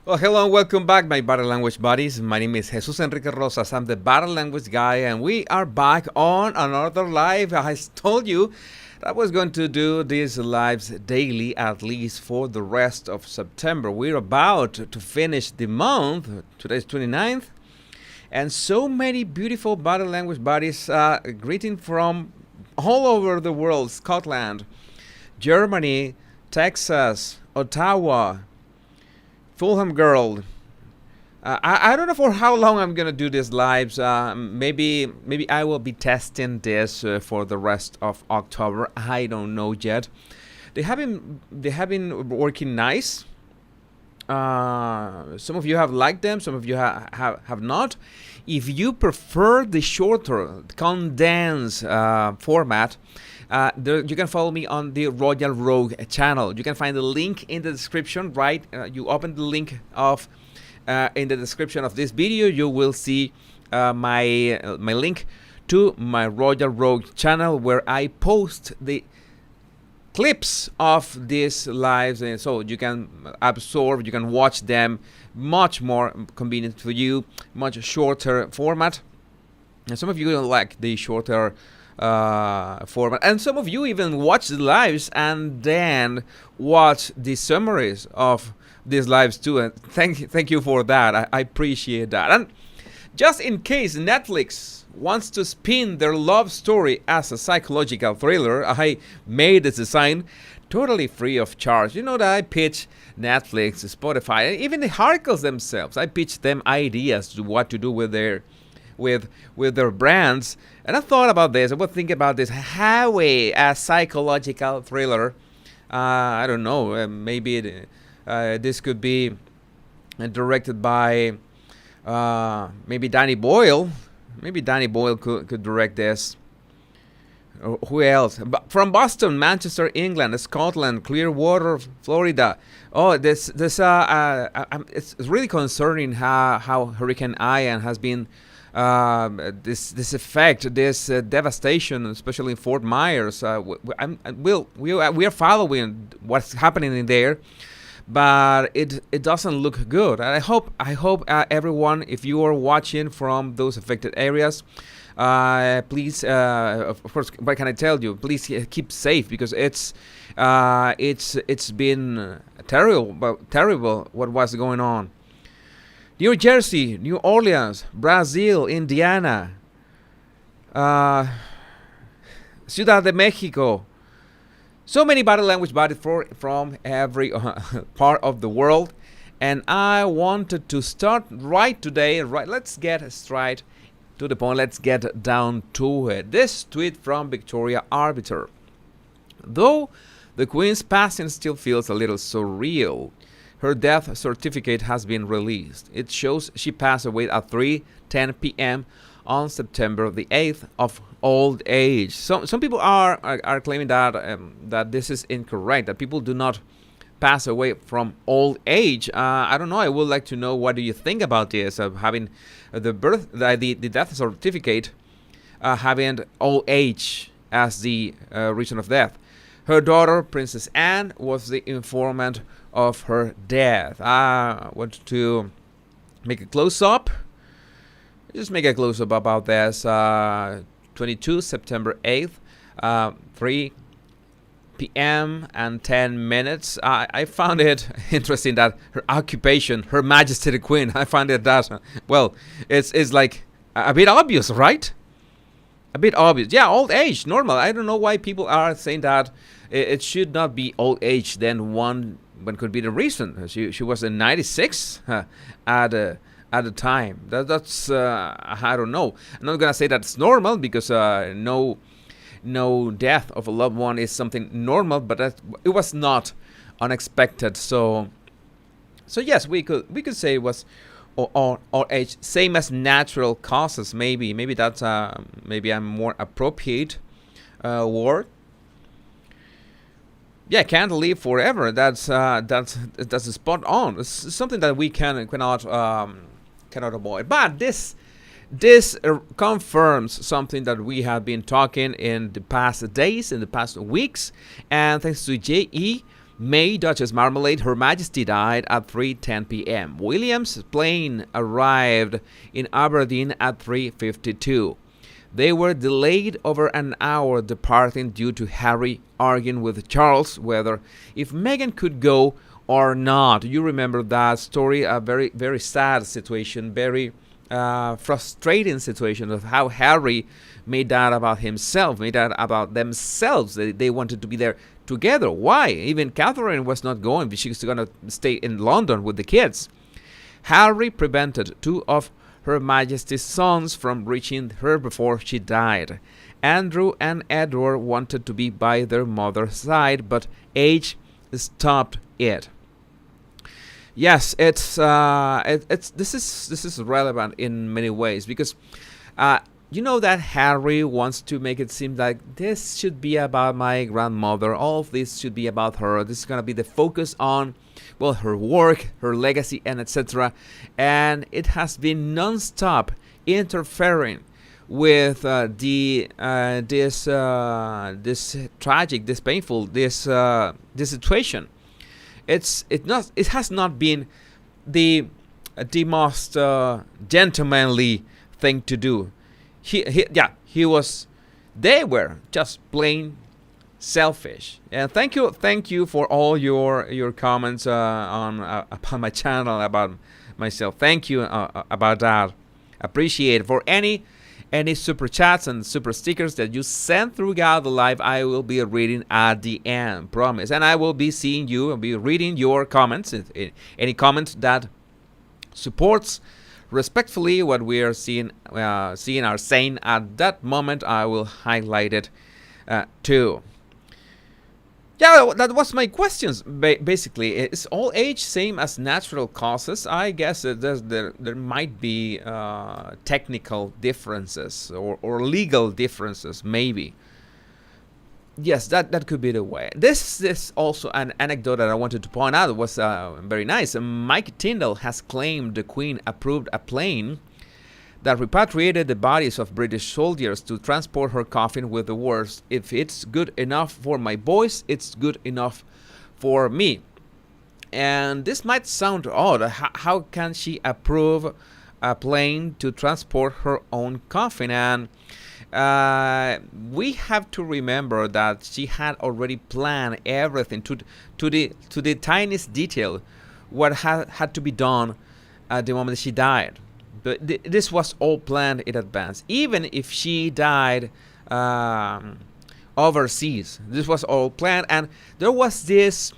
Well, hello and welcome back, my Body Language buddies. My name is Jesus Enrique Rosas. I'm the Body Language guy, and we are back on another live. I told you that I was going to do these lives daily, at least for the rest of September. We're about to finish the month. Today's 29th. And so many beautiful Body Language buddies greeting from all over the world: Scotland, Germany, Texas, Ottawa, Fulham Girl. I don't know for how long I'm gonna do these lives. Maybe I will be testing this for the rest of October. I don't know yet. They have been working nice. Some of you have liked them. Some of you have not. If you prefer the shorter, condensed format, you can follow me on the Royal Rogue channel. You can find the link in the description. Right, you open the link of in the description of this video. You will see my link to my Royal Rogue channel, where I post the clips of these lives, and so you can absorb, you can watch them much more convenient for you, much shorter format. And some of you don't like the shorter format, and some of you even watch the lives and then watch the summaries of these lives too, and thank you for that. I appreciate that. And just in case Netflix wants to spin their love story as a psychological thriller, I made this design totally free of charge. You know that I pitch Netflix, Spotify, and even the Harkles themselves. I pitch them ideas to what to do with their brands. And I thought about this. I was thinking about this. How a psychological thriller. I don't know. Maybe this could be directed by maybe Danny Boyle. Maybe Danny Boyle could direct this. Who else? From Boston, Manchester, England, Scotland, Clearwater, Florida. Oh, it's really concerning how Hurricane Ian has been this effect, this devastation, especially in Fort Myers. We are following what's happening in there, but it doesn't look good. And I hope everyone, if you are watching from those affected areas, please, of course, what can I tell you? Please keep safe, because it's been terrible what was going on. New Jersey, New Orleans, Brazil, Indiana, Ciudad de Mexico. So many body language bodies from every part of the world, and I wanted to start right today. Right, let's get straight to the point. Let's get down to it. This tweet from Victoria Arbiter. Though the Queen's passing still feels a little surreal, her death certificate has been released. It shows she passed away at 3:10 p.m. on September the 8th of old age. Some people are claiming that that this is incorrect, that people do not pass away from old age. I don't know. I would like to know, what do you think about this, of having the death certificate having old age as the reason of death. Her daughter, Princess Anne, was the informant of her death. I want to make a close-up. Just make a close-up about this. 22 September 8th, 3 p.m. and 10 minutes. I found it interesting that her occupation, Her Majesty the Queen, I found it that, well, it's like a bit obvious, right? A bit obvious. Yeah, old age, normal. I don't know why people are saying that it should not be old age. Then one could be the reason. She was in 96 at the time. That's I don't know. I'm not gonna say that's normal, because no death of a loved one is something normal, but it was not unexpected. So yes, we could say it was or age, same as natural causes. Maybe that's maybe a more appropriate word. Yeah, can't live forever. That's spot on. It's something that we cannot avoid. But this confirms something that we have been talking in the past days, in the past weeks, and thanks to J.E. May Duchess Marmalade, Her Majesty died at 3:10 p.m. William's plane arrived in Aberdeen at 3:52. They were delayed over an hour departing due to Harry arguing with Charles whether if Meghan could go or not. You remember that story, a very, very sad situation, very frustrating situation of how Harry made that about himself, made that about themselves. They wanted to be there together. Why? Even Catherine was not going. She was going to stay in London with the kids. Harry prevented two of Her Majesty's sons from reaching her before she died. Andrew and Edward wanted to be by their mother's side, but age stopped it. Yes, this is relevant in many ways because you know that Harry wants to make it seem like this should be about my grandmother. All of this should be about her. This is going to be the focus on, well, her work, her legacy, and etc. And it has been non-stop interfering with this tragic, this painful, this situation. It has not been the most gentlemanly thing to do. They were just plain selfish. And thank you for all your comments upon my channel about myself. Thank you about that. Appreciate it. For any super chats and super stickers that you send throughout the live, I will be reading at the end, promise. And I will be seeing you, I'll be reading your comments. Any comment that supports respectfully what we are saying at that moment, I will highlight it too. Yeah, that was my questions. Basically, is all age same as natural causes? I guess there might be technical differences or legal differences, maybe. Yes, that could be the way. This is also an anecdote that I wanted to point out. It was very nice. Mike Tyndall has claimed the Queen approved a plane that repatriated the bodies of British soldiers to transport her coffin with the words, "If it's good enough for my boys, it's good enough for me." And this might sound odd. How can she approve a plane to transport her own coffin? And we have to remember that she had already planned everything to the tiniest detail, what had to be done at the moment she died. But this was all planned in advance. Even if she died overseas, this was all planned. And there was this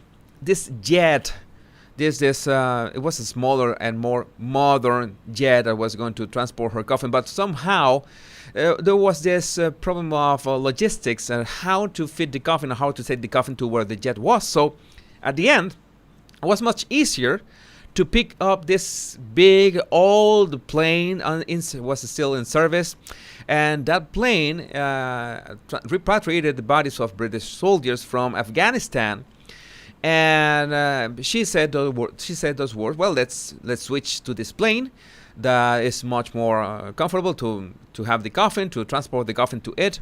jet, it was a smaller and more modern jet that was going to transport her coffin. But somehow there was this problem of logistics and how to fit the coffin, how to take the coffin to where the jet was. So at the end, it was much easier to pick up this big old plane was still in service, and that plane repatriated the bodies of British soldiers from Afghanistan. And she said those words. Well, let's switch to this plane that is much more comfortable to have the coffin, to transport the coffin to and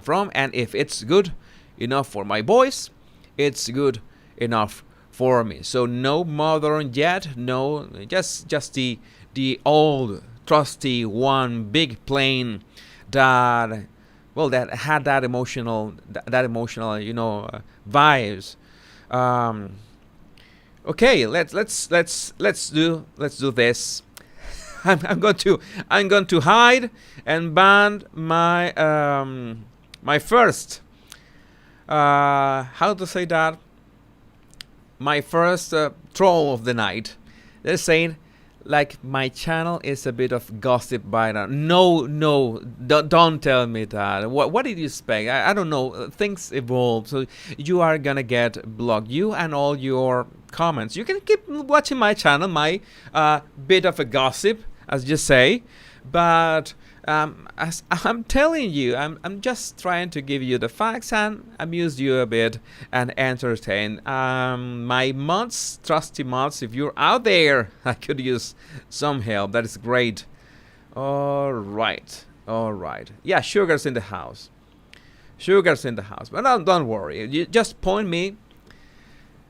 from. And if it's good enough for my boys, it's good enough for me. So no modern jet, no, just the old trusty one big plane that had that emotional vibes. Okay, let's do this. I'm going to hide and ban my first how to say that. My first troll of the night. They're saying, like, my channel is a bit of gossip by now. No, don't tell me that. What did you expect? I don't know. Things evolve, so you are gonna get blocked. You and all your comments. You can keep watching my channel, my bit of a gossip, as you say, but as I'm telling you, I'm just trying to give you the facts and amuse you a bit and entertain. My mods, trusty mods, if you're out there, I could use some help. That is great. All right. Yeah, Sugar's in the house. But don't worry. You just point me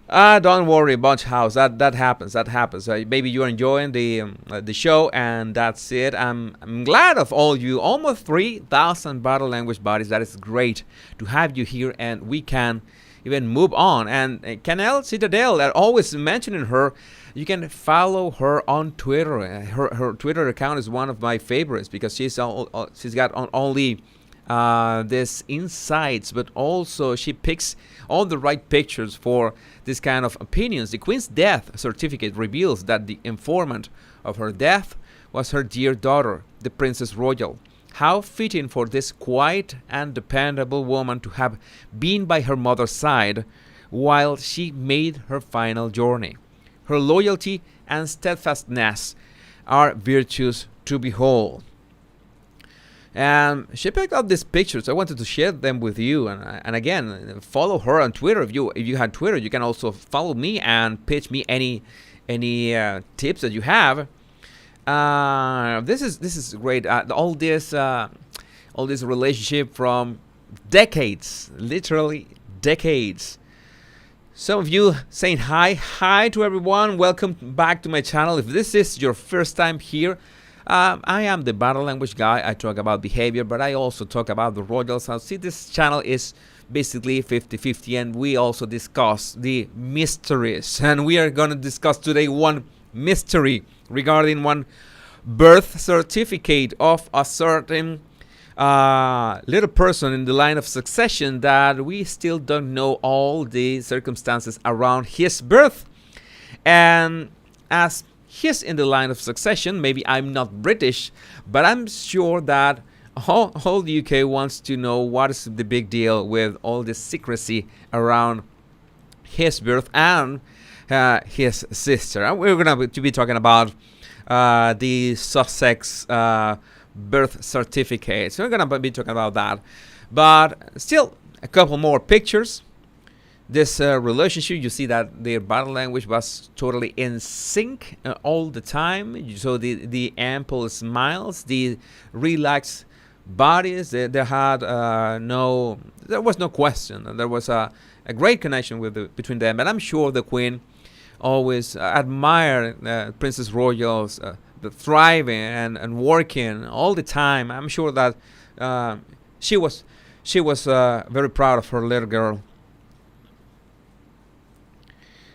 Don't worry, Bunch House. That happens. That happens. Maybe you're enjoying the show, and that's it. I'm glad of all you. Almost 3,000 bottle language buddies. That is great to have you here, and we can even move on. And Canel Citadel, that always mentioning her. You can follow her on Twitter. Her Twitter account is one of my favorites because she's got on only this insights, but also she picks all the right pictures for this kind of opinions. The Queen's death certificate reveals that the informant of her death was her dear daughter, the Princess Royal. How fitting for this quiet and dependable woman to have been by her mother's side while she made her final journey. Her loyalty and steadfastness are virtues to behold. And she picked up these pictures. I wanted to share them with you. And again, follow her on Twitter. If you had Twitter, you can also follow me and pitch me any tips that you have. This is great. All this relationship from decades, literally decades. Some of you saying hi to everyone. Welcome back to my channel. If this is your first time here, I am the bottle language guy. I talk about behavior, but I also talk about the royals. Now, see, this channel is basically 50-50, and we also discuss the mysteries. And we are going to discuss today one mystery regarding one birth certificate of a certain little person in the line of succession that we still don't know all the circumstances around his birth. And as he's in the line of succession, maybe I'm not British, but I'm sure that whole the UK wants to know what is the big deal with all this secrecy around his birth and his sister. And we're going to be talking about the Sussex birth certificate. So we're going to be talking about that. But still, a couple more pictures. This relationship, you see that their body language was totally in sync all the time. So the ample smiles, the relaxed bodies, there was no question. There was a great connection between them. And I'm sure the Queen always admired Princess Royal's the thriving and working all the time. I'm sure that she was very proud of her little girl.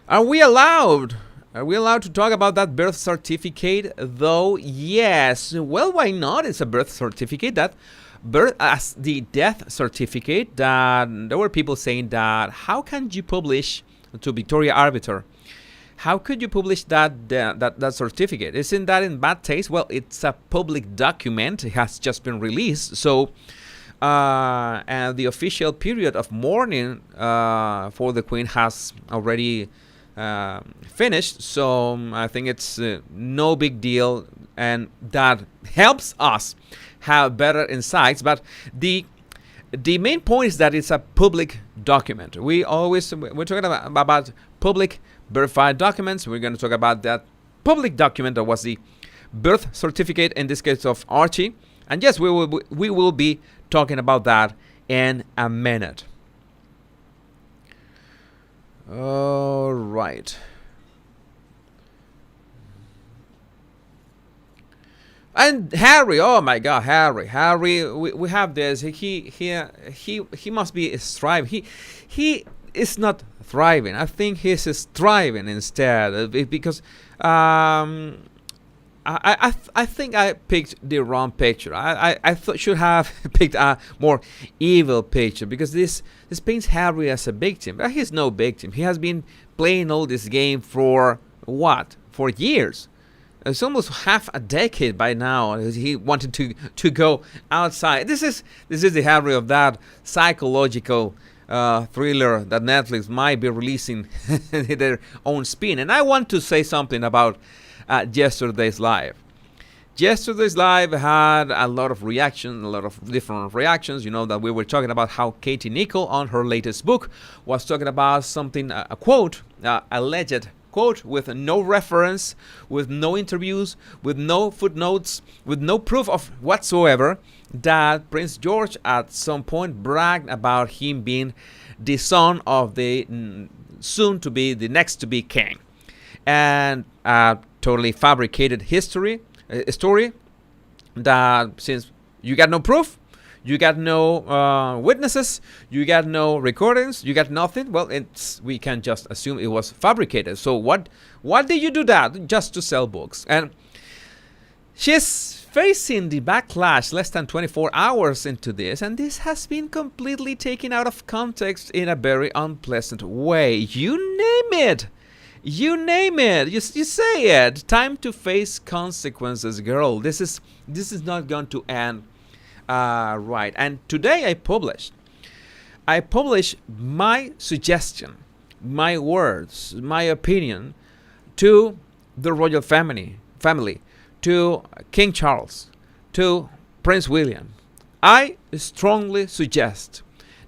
Are we allowed to talk about that birth certificate, though? Yes. Well, why not? It's a birth certificate. That birth as the death certificate. That there were people saying that how can you publish to Victoria Arbiter? How could you publish that certificate? Isn't that in bad taste? Well, it's a public document. It has just been released. So, and the official period of mourning for the Queen has already finished. So I think it's no big deal, and that helps us have better insights. But the main point is that it's a public document. We're talking about public verified documents. We're going to talk about that public document that was the birth certificate, in this case of Archie. And yes, we will be talking about that in a minute. All right. And Harry, oh my God, Harry, we have this. He must be thriving. He is not thriving. I think he's striving instead, because I think I picked the wrong picture. I should have picked a more evil picture, because this paints Harry as a victim. But he's no victim. He has been playing all this game for what? For years. It's almost half a decade by now. He wanted to go outside. This is the Harry of that psychological thriller that Netflix might be releasing their own spin. And I want to say something about yesterday's live. Yesterday's live had a lot of reactions, a lot of different reactions. You know that we were talking about how Katie Nicholl on her latest book was talking about something, a quote, alleged quote, with no reference, with no interviews, with no footnotes, with no proof of whatsoever, that Prince George at some point bragged about him being the son of the soon to be the next to be king. And a totally fabricated story that, since you got no proof, you got no witnesses, you got no recordings, you got nothing, well, we can just assume it was fabricated. So what did you do that? Just to sell books. And she's facing the backlash less than 24 hours into this, and this has been completely taken out of context in a very unpleasant way. You name it. You name it. You say it. Time to face consequences, girl. This is not going to end right. And today I published my suggestion, my words, my opinion to the royal family, to King Charles, to Prince William. I strongly suggest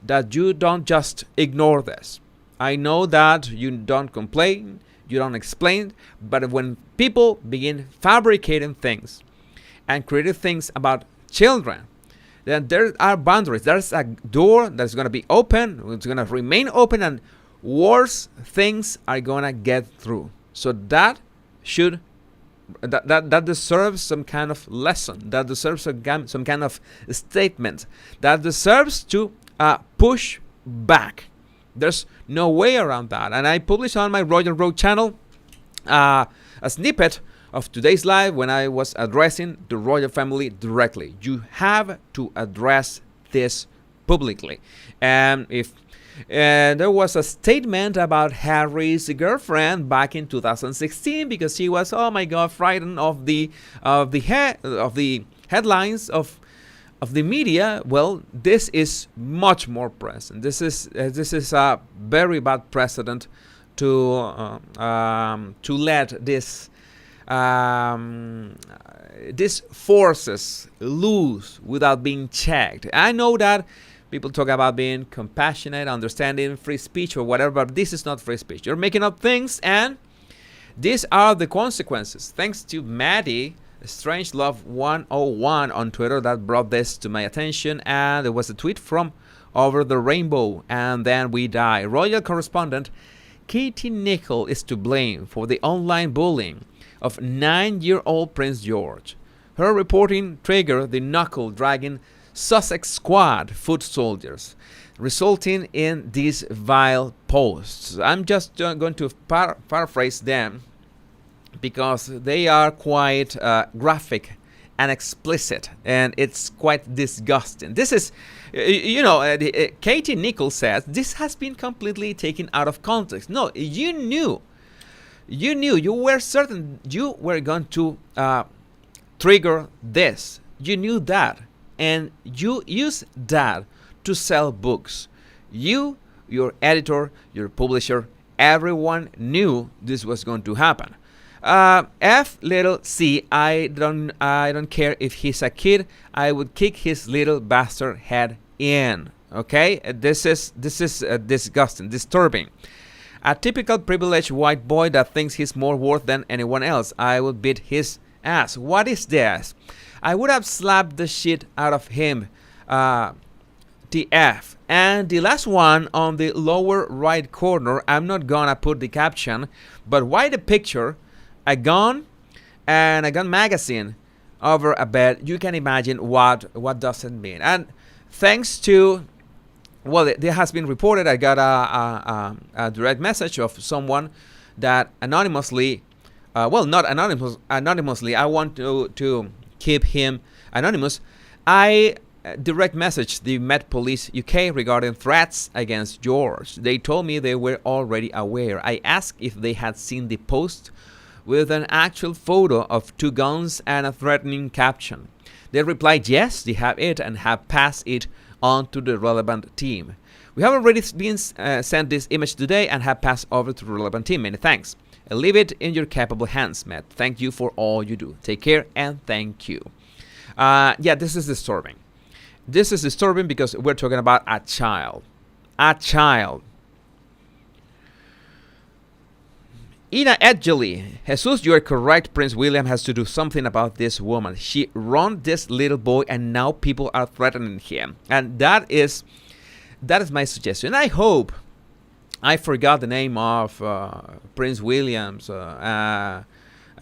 that you don't just ignore this. I know that you don't complain, you don't explain, but when people begin fabricating things and creating things about children, then there are boundaries. There's a door that's going to be open, it's going to remain open, and worse things are going to get through. So that deserves some kind of lesson, that deserves some kind of statement, that deserves to push back. There's no way around that. And I published on my Royal Road channel a snippet of today's live when I was addressing the royal family directly. You have to address this publicly. And if there was a statement about Harry's girlfriend back in 2016 because she was, oh my God, frightened of the headlines of the media. Well, this is much more present. This is a very bad precedent to let these forces loose without being checked. I know that people talk about being compassionate, understanding, free speech or whatever, but this is not free speech. You're making up things, and these are the consequences. Thanks to Maddie, Strangelove 101 on Twitter, that brought this to my attention, and there was a tweet from Over the Rainbow, and then we die. Royal correspondent Katie Nicholl is to blame for the online bullying of 9-year-old Prince George. Her reporting triggered the knuckle-dragging Sussex Squad foot soldiers, resulting in these vile posts. I'm just going to paraphrase them because they are quite graphic and explicit, and it's quite disgusting. This is, Katie Nicholl says this has been completely taken out of context. No, you knew, you were certain you were going to trigger this. You knew that. And you use that to sell books. You, your editor, your publisher, everyone knew this was going to happen. F.C. I don't care if he's a kid. I would kick his little bastard head in. Okay, this is disgusting, disturbing. A typical privileged white boy that thinks he's more worth than anyone else. I would beat his ass. What is this? I would have slapped the shit out of him. TF. And the last one on the lower right corner, I'm not gonna put the caption, but why the picture, a gun and a gun magazine over a bed? You can imagine what does it mean. And thanks to, well, there has been reported, I got a direct message of someone that anonymously, not anonymously, I want to keep him anonymous. I direct messaged the Met Police UK regarding threats against George. They told me they were already aware. I asked if they had seen the post with an actual photo of 2 guns and a threatening caption. They replied yes, they have it and have passed it on to the relevant team. We have already been sent this image today and have passed over to the relevant team. Many thanks. I leave it in your capable hands, Matt. Thank you for all you do. Take care and thank you. Yeah, this is disturbing. This is disturbing because we're talking about a child. A child. Ina Edgley. Jesus, you are correct. Prince William has to do something about this woman. She wronged this little boy and now people are threatening him. And that is my suggestion. I hope I forgot the name of Prince William's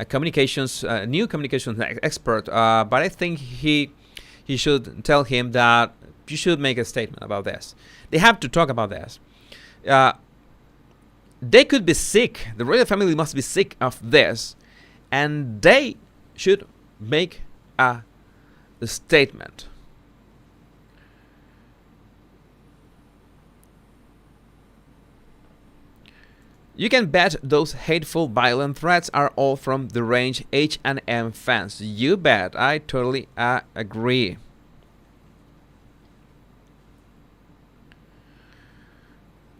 communications, new communications expert, but I think he should tell him that you should make a statement about this. They have to talk about this. They could be sick. The royal family must be sick of this, and they should make a statement. You can bet those hateful, violent threats are all from the Range H&M fans. You bet. I totally agree.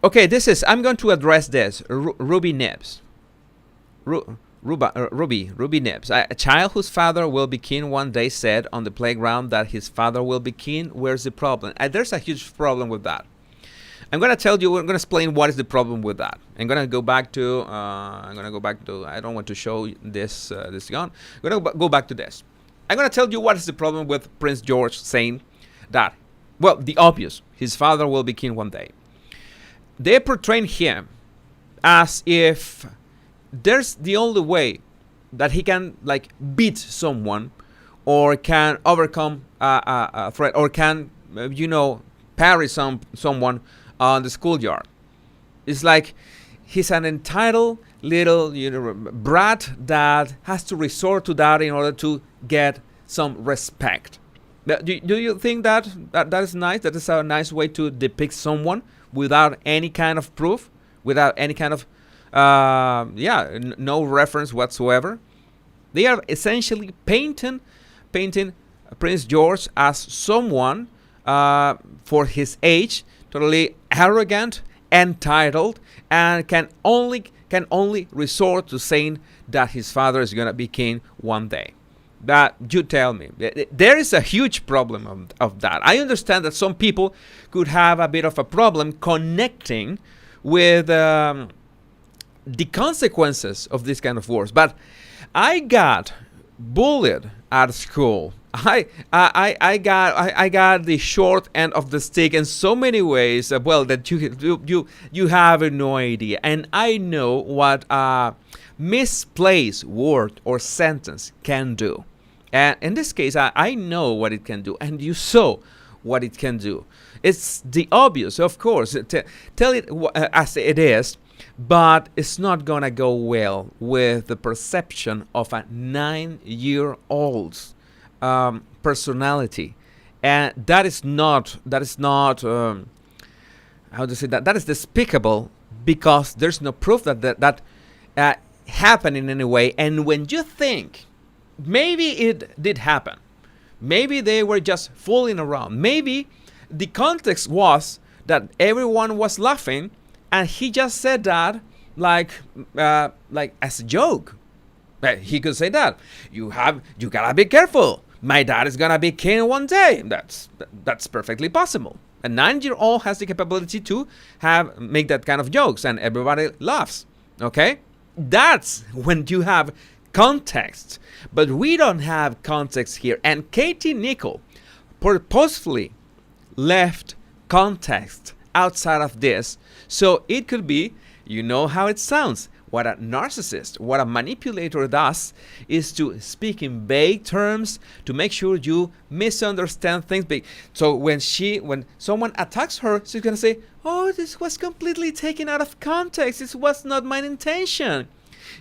Okay, I'm going to address this. Ruby Nibs. Ruby Nibs. A child whose father will be king one day said on the playground that his father will be king. Where's the problem? There's a huge problem with that. I'm going to tell you, I'm going to explain what is the problem with that. I'm going to go back to, I don't want to show this gun. I'm going to go back to this. I'm going to tell you what is the problem with Prince George saying that, well, the obvious, his father will be king one day. They portray him as if there's the only way that he can, like, beat someone or can overcome a threat or can, parry someone on the schoolyard. It's like he's an entitled little brat that has to resort to that in order to get some respect. Do you think that is nice? That is a nice way to depict someone without any kind of proof, without any kind of no reference whatsoever? They are essentially painting Prince George as someone for his age, totally arrogant, entitled, and can only resort to saying that his father is gonna be king one day. That you tell me. There is a huge problem of that. I understand that some people could have a bit of a problem connecting with the consequences of this kind of wars. But I got bullied at school. I got the short end of the stick in so many ways. That you have no idea. And I know what a misplaced word or sentence can do. And in this case, I know what it can do, and you saw what it can do. It's the obvious, of course. Tell it as it is, but it's not gonna go well with the perception of a 9-year-old's personality, and that is not how to say that. That is despicable because there's no proof that happened in any way. And when you think maybe it did happen, maybe they were just fooling around, maybe the context was that everyone was laughing and he just said that like as a joke. He could say that you gotta be careful, my dad is gonna be king one day. That's perfectly possible. A 9-year-old has the capability to make that kind of jokes, and everybody laughs. Okay, that's when you have context. But we don't have context here, and Katie Nicholl purposefully left context outside of this, so it could be, you know how it sounds. What a narcissist, what a manipulator does is to speak in vague terms to make sure you misunderstand things. So when someone attacks her, she's gonna say, "Oh, this was completely taken out of context. This was not my intention.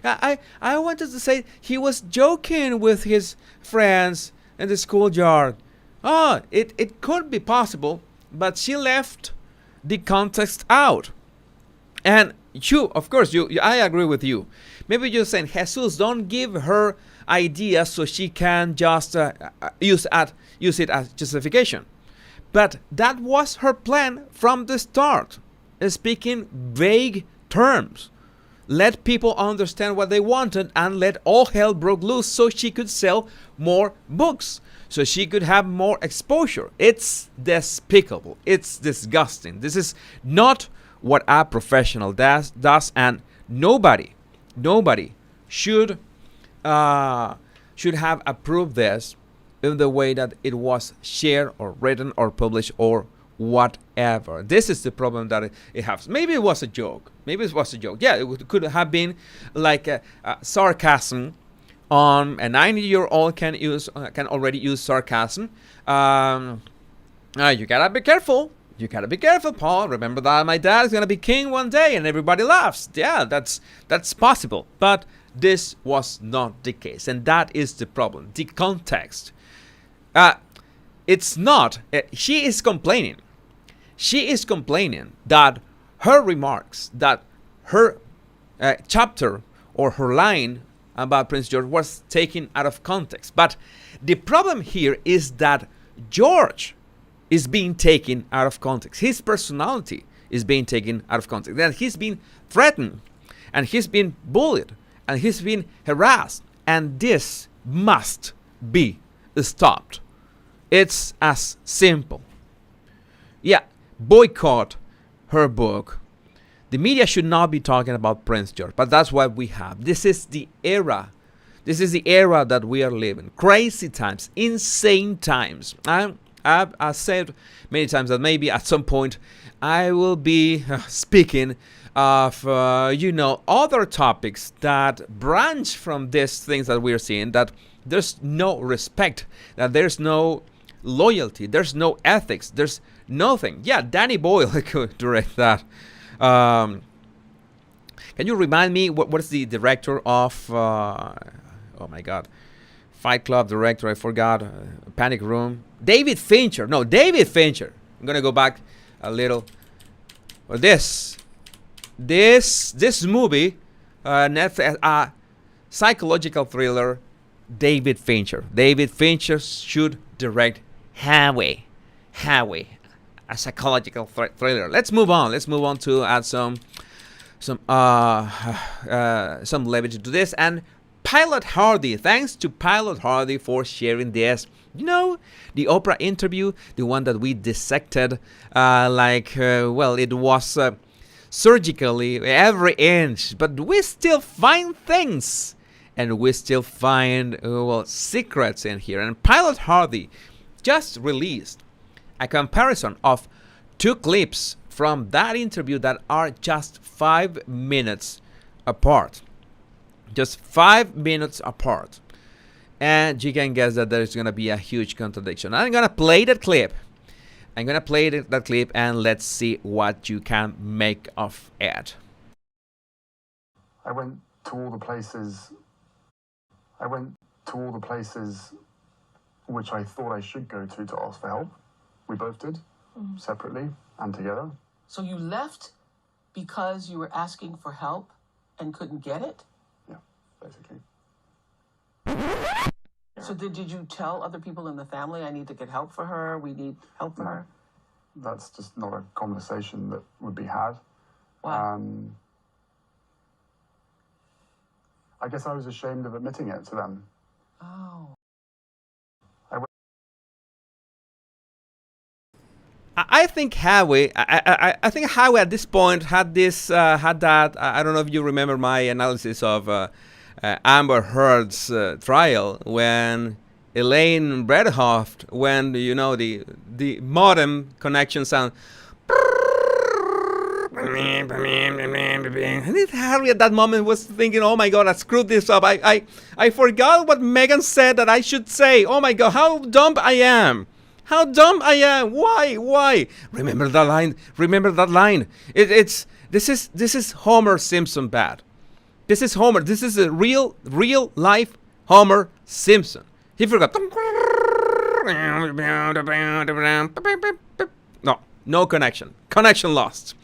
I wanted to say he was joking with his friends in the schoolyard." Oh, it could be possible, but she left the context out. And of course, I agree with you. Maybe you're saying, Jesus, don't give her ideas so she can just use it as justification. But that was her plan from the start. Speaking vague terms. Let people understand what they wanted and let all hell broke loose so she could sell more books, so she could have more exposure. It's despicable. It's disgusting. This is not what a professional does, and nobody should have approved this in the way that it was shared or written or published or whatever. This is the problem that it has. Maybe it was a joke. Maybe it was a joke. Yeah, could have been like a sarcasm. On a 90-year-old can already use sarcasm. You gotta be careful. You gotta be careful, Paul. Remember that my dad is gonna be king one day, and everybody laughs. Yeah, that's possible. But this was not the case, and that is the problem. The context. It's not. She is complaining. She is complaining that her remarks, that her chapter or her line about Prince George was taken out of context. But the problem here is that George is being taken out of context. His personality is being taken out of context. That he's been threatened, and he's been bullied, and he's been harassed. And this must be stopped. It's as simple. Yeah, boycott her book. The media should not be talking about Prince George, but that's what we have. This is the era. This is the era that we are living. Crazy times, insane times. I've said many times that maybe at some point I will be speaking of, other topics that branch from these things that we're seeing, that there's no respect, that there's no loyalty, there's no ethics, there's nothing. Yeah, Danny Boyle could direct that. Can you remind me what is the director of oh my god, Fight Club director, I forgot. Panic Room, David Fincher. No, David Fincher. I'm gonna go back a little. Well, this movie, Netflix, psychological thriller. David Fincher should direct Howie, a psychological thriller. Let's move on to add some levity to this. And Pilot Hardy, thanks to Pilot Hardy for sharing this. The Oprah interview, the one that we dissected, it was surgically every inch, but we still find things, and we still find secrets in here. And Pilot Hardy just released a comparison of 2 clips from that interview that are just 5 minutes apart. Just 5 minutes apart. And you can guess that there's going to be a huge contradiction. I'm going to play that clip. And let's see what you can make of it. I went to all the places which I thought I should go to ask for help. We both did, separately and together. So you left because you were asking for help and couldn't get it? Yeah, basically. So did you tell other people in the family, I need to get help for her, we need help for her? That's just not a conversation that would be had. Wow. I guess I was ashamed of admitting it to them. Oh. I think Howie. I think Howie at this point had that. I don't know if you remember my analysis of Amber Heard's trial when Elaine Bredhoft, when the modem connection sound. And Harry at that moment was thinking, "Oh my God, I screwed this up. I forgot what Megan said that I should say. Oh my God, how dumb I am." How dumb I am! Why? Remember that line. This is Homer Simpson bad. This is Homer. This is a real life Homer Simpson. He forgot. No connection. Connection lost.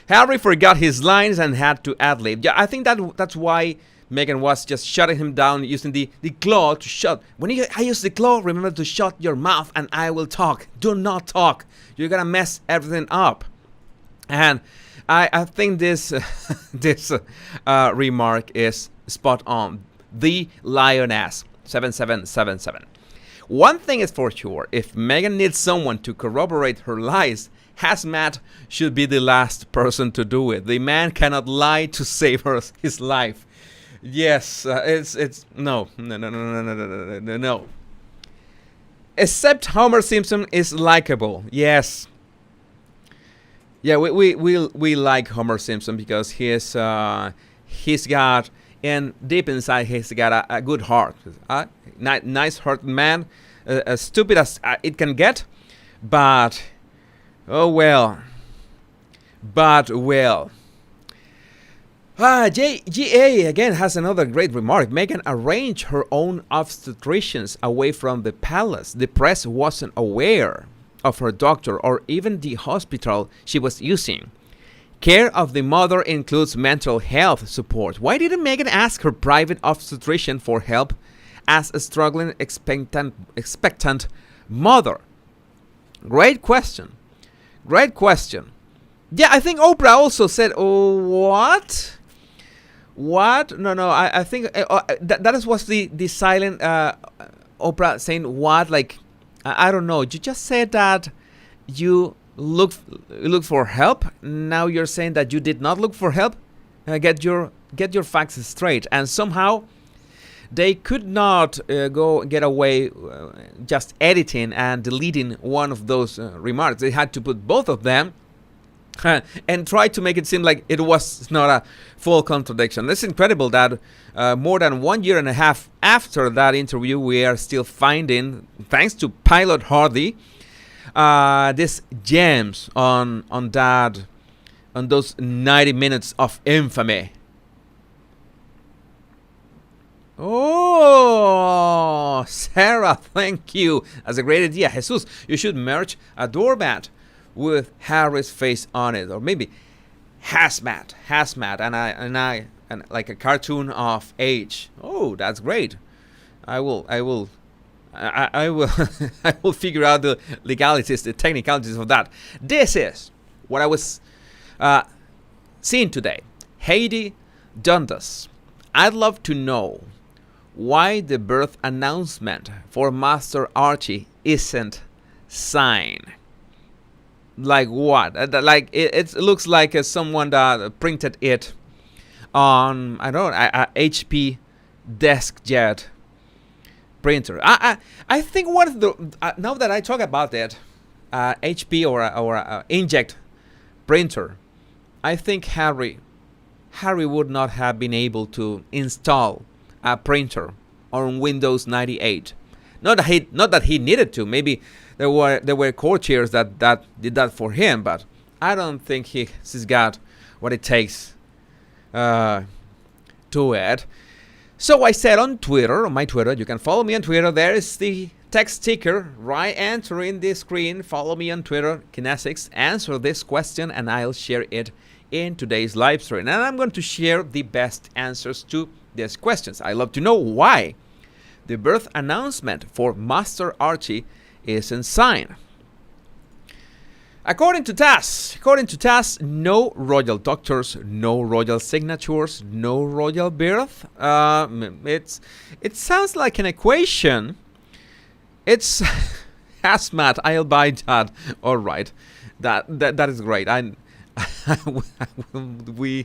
Harry forgot his lines and had to ad-lib. Yeah, I think that's why Megan was just shutting him down using the claw to shut. When I use the claw, remember to shut your mouth and I will talk. Do not talk. You're gonna mess everything up. And I think this remark is spot on. The Lioness 7777. One thing is for sure: if Megan needs someone to corroborate her lies, Hazmat should be the last person to do it. The man cannot lie to save his life. Yes, it's no. Except Homer Simpson is likable. Yes, Yeah, we like Homer Simpson because he's got, and deep inside he's got a good heart, nice heart man, as stupid as it can get, but oh well, but well. GA again has another great remark. Megan arranged her own obstetricians away from the palace. The press wasn't aware of her doctor or even the hospital she was using. Care of the mother includes mental health support. Why didn't Megan ask her private obstetrician for help as a struggling expectant mother? Great question. Great question. Yeah, I think Oprah also said, "Oh, what? What? No. I think that was the silent Oprah saying what? Like, I don't know. You just said that you look for help. Now you're saying that you did not look for help. Get your facts straight." And somehow they could not get away just editing and deleting one of those remarks. They had to put both of them and try to make it seem like it was not a full contradiction. It's incredible that more than 1.5 years after that interview, we are still finding, thanks to Pilot Hardy, these gems on those 90 minutes of infamy. Oh, Sarah, thank you. That's a great idea. Jesus, you should merge a doormat with Harry's face on it, or maybe hazmat, and like a cartoon of H. Oh, that's great. I will I will figure out the legalities, the technicalities of that. This is what I was seeing today. Heidi Dundas. I'd love to know why the birth announcement for Master Archie isn't signed. Like what? Like it looks like someone that printed it on, I don't know, a HP DeskJet printer. I think one of the now that I talk about it, HP or a inkjet printer, I think Harry would not have been able to install a printer on Windows 98. Not that he needed to. Maybe there were courtiers that did that for him, but I don't think he's got what it takes to it. So I said on Twitter, on my Twitter, you can follow me on Twitter. There is the text sticker right entering the screen. Follow me on Twitter, Kinesics. Answer this question, and I'll share it in today's live stream. And I'm going to share the best answers to these questions. I love to know why the birth announcement for Master Archie isn't signed. According to TASS, no royal doctors, no royal signatures, no royal birth. It sounds like an equation. It's hazmat. I'll buy that. All right, that is great. I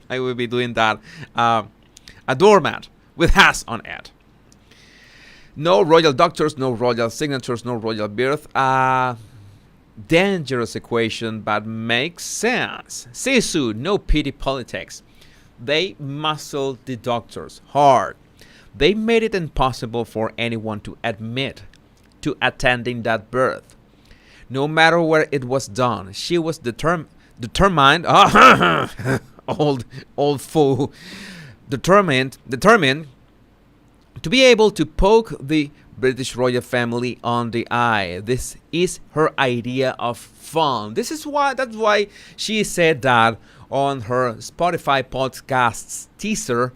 will be doing that. A doormat with has on it. No royal doctors, no royal signatures, no royal birth. Dangerous equation, but makes sense. Sisu, no pity politics. They muscled the doctors hard. They made it impossible for anyone to admit to attending that birth. No matter where it was done, she was determined. old fool. Determined to be able to poke the British royal family on the eye. This is her idea of fun. That's why she said that on her Spotify podcasts teaser.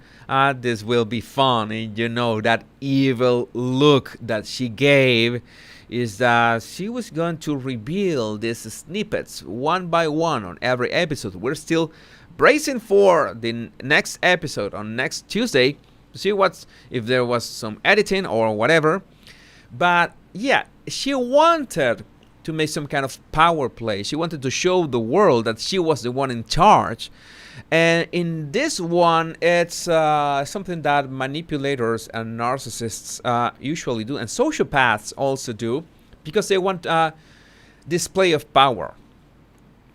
This will be fun. And you know, that evil look that she gave is that she was going to reveal these snippets one by one on every episode. We're still bracing for the next episode on next Tuesday to see if there was some editing or whatever. But yeah, she wanted to make some kind of power play. She wanted to show the world that she was the one in charge. And in this one, it's something that manipulators and narcissists usually do, and sociopaths also do, because they want display of power.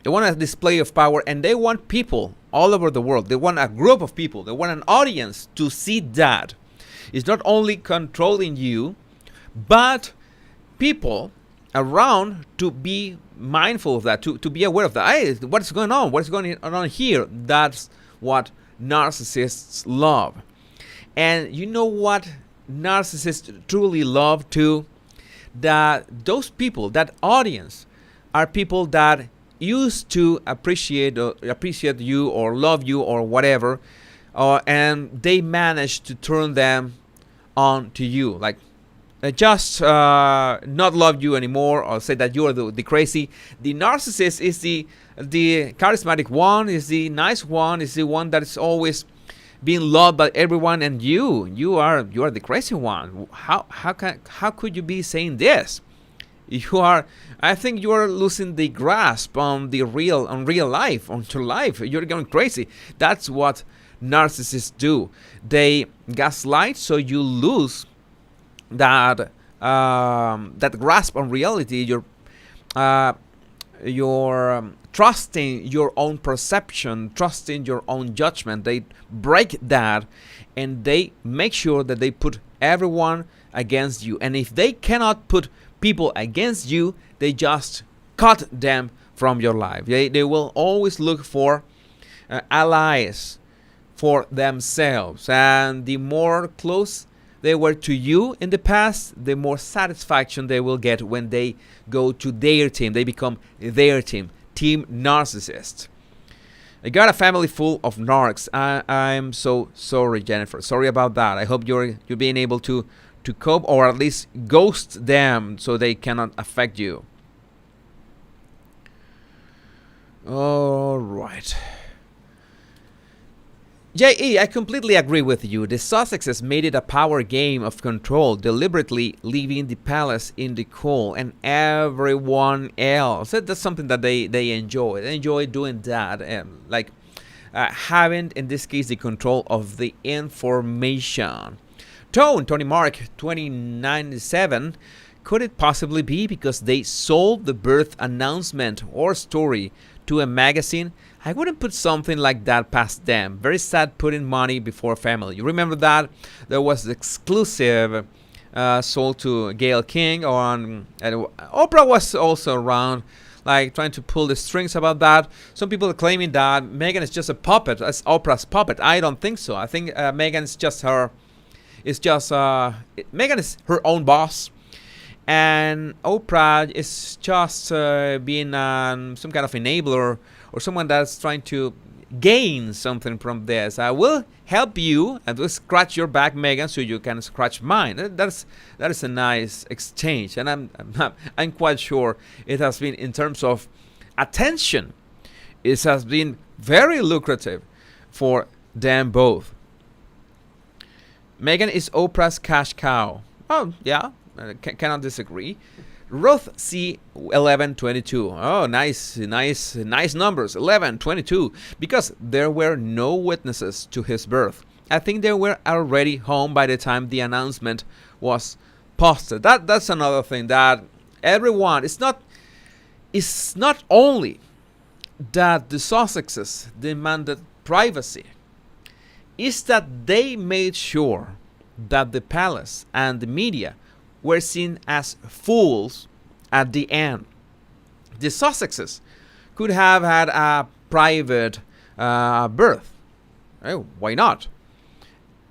They want a display of power, and they want people all over the world. They want a group of people. They want an audience to see that. It's not only controlling you, but people around to be mindful of that, to be aware of that. Hey, what's going on? What's going on here? That's what narcissists love. And you know what narcissists truly love too? That those people, that audience, are people that used to appreciate you or love you or whatever, and they managed to turn them on to you, like just not love you anymore, or say that you are the crazy. The narcissist is the charismatic one, is the nice one, is the one that is always being loved by everyone, and you are the crazy one. How could you be saying this? I think you are losing the grasp on real life, on your life. You're going crazy. That's what narcissists do. They gaslight so you lose that grasp on reality. You're trusting your own perception, trusting your own judgment. They break that, and they make sure that they put everyone against you. And if they cannot put people against you, they just cut them from your life. They will always look for allies for themselves, and the more close they were to you in the past, the more satisfaction they will get when they go to their team. They become their team narcissist. I got a family full of narcs. I'm so sorry, Jennifer. Sorry about that. I hope you're being able to cope, or at least ghost them so they cannot affect you. All right. J.E., I completely agree with you. The Sussexes made it a power game of control, deliberately leaving the palace in the cold, and everyone else. That's something that they enjoy. They enjoy doing that, having, in this case, the control of the information. Tony Mark 297. Could it possibly be because they sold the birth announcement or story to a magazine? I wouldn't put something like that past them. Very sad putting money before family. You remember that? There was exclusive sold to Gayle King, and Oprah was also around, like trying to pull the strings about that. Some people are claiming that Meghan is just a puppet, as Oprah's puppet. I don't think so. I think Meghan is just her. Meghan is her own boss, and Oprah is just being some kind of enabler, or someone that's trying to gain something from this. I will help you and will scratch your back, Meghan, so you can scratch mine. That is a nice exchange, and I'm quite sure it has been, in terms of attention, it has been very lucrative for them both. Meghan is Oprah's cash cow. Oh yeah, cannot disagree. Ruth C 1122. Oh, nice numbers. 1122. Because there were no witnesses to his birth. I think they were already home by the time the announcement was posted. That's another thing that everyone. It's not only that the Sussexes demanded privacy. It's that they made sure that the palace and the media were seen as fools at the end. The Sussexes could have had a private birth. Why not?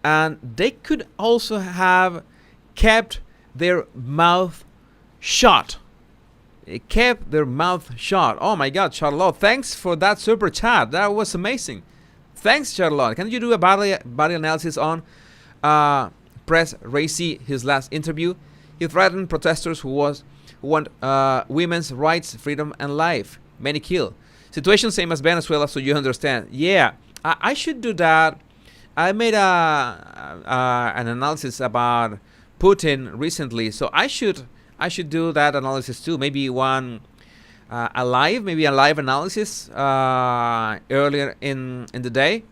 And they could also have kept their mouth shut. They kept their mouth shut. Oh my God, Charlotte, thanks for that super chat. That was amazing. Thanks, Charlotte. Can you do a body analysis on Press Racy, his last interview? He threatened protesters who want women's rights, freedom, and life. Many killed. Situation same as Venezuela, so you understand. Yeah, I should do that. I made an analysis about Putin recently, so I should do that analysis too. Maybe a live analysis earlier in the day.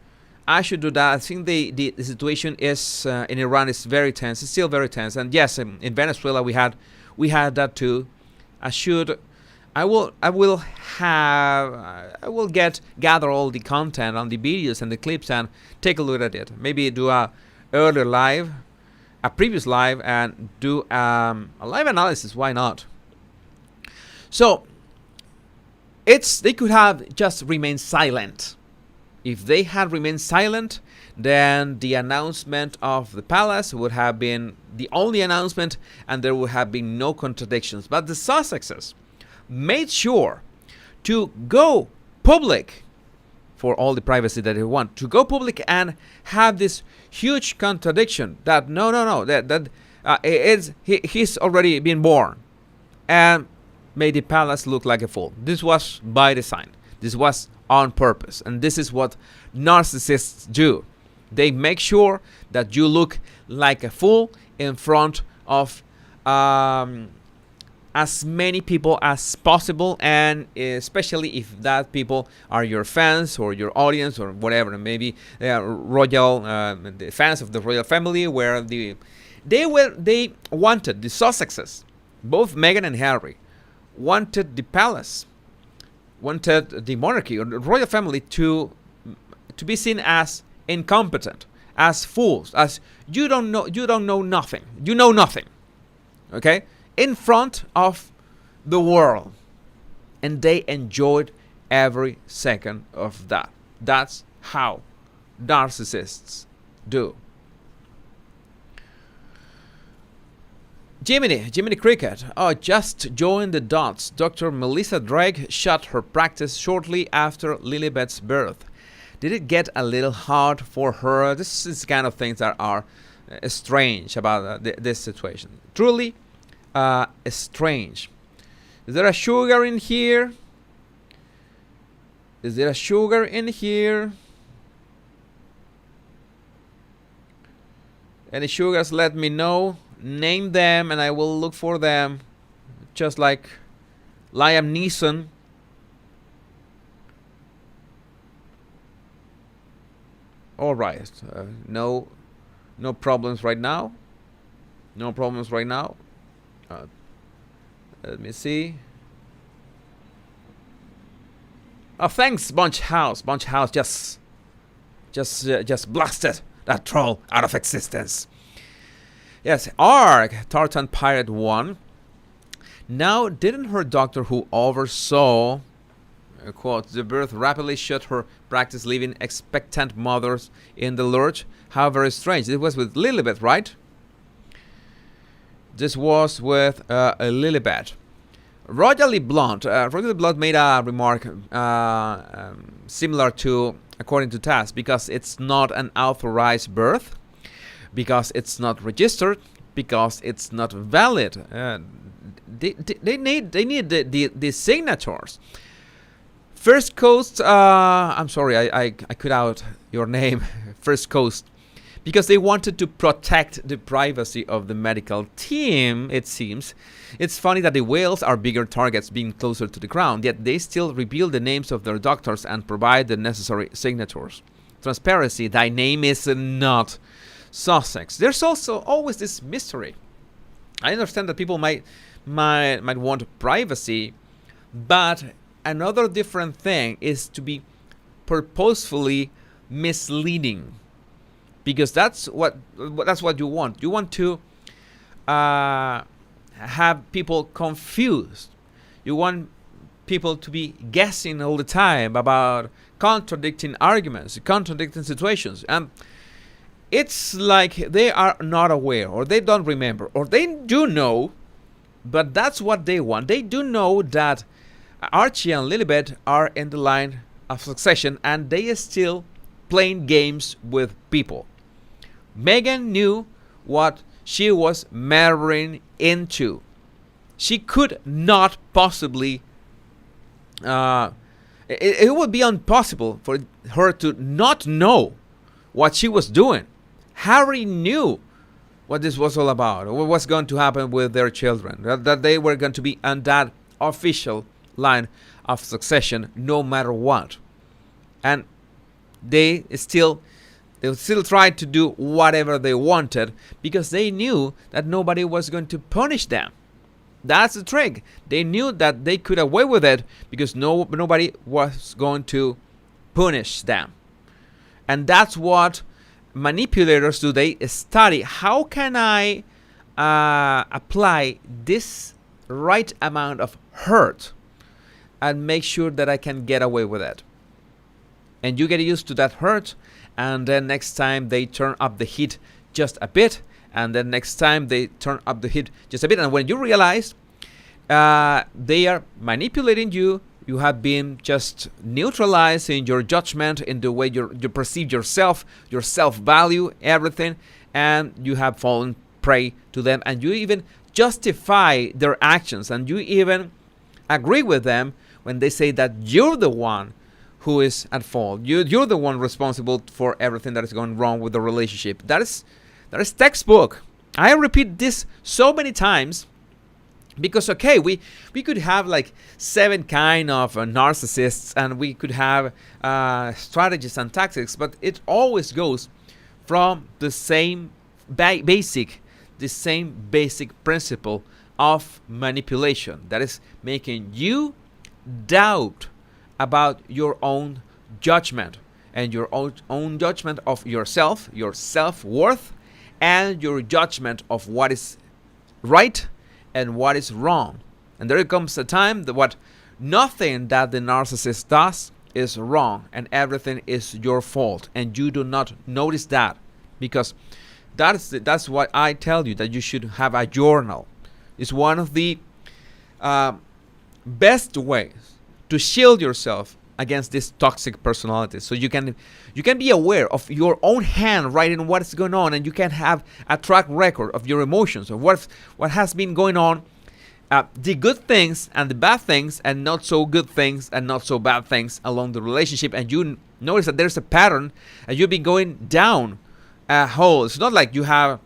I should do that. I think the situation is in Iran is very tense. It's still very tense. And yes, in Venezuela we had that too. I should I will gather all the content on the videos and the clips and take a look at it. Maybe do a previous live, and do a live analysis. Why not? So they could have just remained silent. If they had remained silent, then the announcement of the palace would have been the only announcement, and there would have been no contradictions. But the Sussexes made sure to go public, for all the privacy that they want, to go public and have this huge contradiction that he's already been born, and made the palace look like a fool. This was by design. This was on purpose, and this is what narcissists do. They make sure that you look like a fool in front of as many people as possible, and especially if that people are your fans or your audience or whatever. Maybe they are royal, the fans of the royal family, where they wanted, the Sussexes, both Meghan and Harry, wanted the palace, wanted the monarchy or the royal family to be seen as incompetent, as fools, as you don't know nothing, you know nothing, okay, in front of the world. And they enjoyed every second of that. That's how narcissists do. Jiminy Cricket. Oh, just join the dots. Dr. Melissa Drake shut her practice shortly after Lilibet's birth. Did it get a little hard for her? This is kind of things that are strange about this situation. Truly strange. Is there a sugar in here? Is there a sugar in here? Any sugars, let me know. Name them and I will look for them. Just like Liam Neeson. Alright. No problems right now. No problems right now. Let me see. Oh, thanks, Bunch House. Bunch House just blasted that troll out of existence. Yes, Arg, Tartan Pirate 1. Now, didn't her doctor who oversaw, quote, the birth rapidly shut her practice, leaving expectant mothers in the lurch? How very strange. It was with Lilibet, right? This was with Lilibet. Royally Blunt. Royally Blunt made a remark similar to, according to Taz, because it's not an authorized birth, because it's not registered, because it's not valid. They need the signatures. First Coast, I'm sorry, I cut out your name, First Coast, because they wanted to protect the privacy of the medical team, it seems. It's funny that the whales are bigger targets being closer to the ground, yet they still reveal the names of their doctors and provide the necessary signatures. Transparency, thy name is not Sussex. There's also always this mystery. I understand that people might want privacy, but another different thing is to be purposefully misleading, because that's what you want. You want to have people confused. You want people to be guessing all the time about contradicting arguments, contradicting situations, and it's like they are not aware, or they don't remember, or they do know, but that's what they want. They do know that Archie and Lilibet are in the line of succession, and they are still playing games with people. Meghan knew what she was marrying into. She could not possibly... it would be impossible for her to not know what she was doing. Harry knew what this was all about, what was going to happen with their children, that they were going to be on that official line of succession no matter what. And they still tried to do whatever they wanted, because they knew that nobody was going to punish them. That's the trick. They knew that they could away with it because nobody was going to punish them. And that's what manipulators do. They study, how can I apply this right amount of hurt and make sure that I can get away with it. And you get used to that hurt, and then next time they turn up the heat just a bit, and then next time they turn up the heat just a bit, and when you realize they are manipulating you, you have been just neutralizing your judgment in the way you perceive yourself, your self-value, everything, and you have fallen prey to them, and you even justify their actions, and you even agree with them when they say that you're the one who is at fault. You're the one responsible for everything that is going wrong with the relationship. That is textbook. I repeat this so many times because, okay, we could have like 7 kind of narcissists, and we could have strategies and tactics, but it always goes from the same basic principle of manipulation. That is making you doubt about your own judgment and your own judgment of yourself, your self-worth, and your judgment of what is right and what is wrong. And there comes a time that nothing that the narcissist does is wrong and everything is your fault, and you do not notice that, because that's what I tell you, that you should have a journal. It's one of the best ways to shield yourself against this toxic personality. So you can be aware of your own hand writing what is going on, and you can have a track record of your emotions, of what has been going on, the good things and the bad things, and not so good things and not so bad things along the relationship. And you notice that there's a pattern, and you've been going down a hole. It's not like you have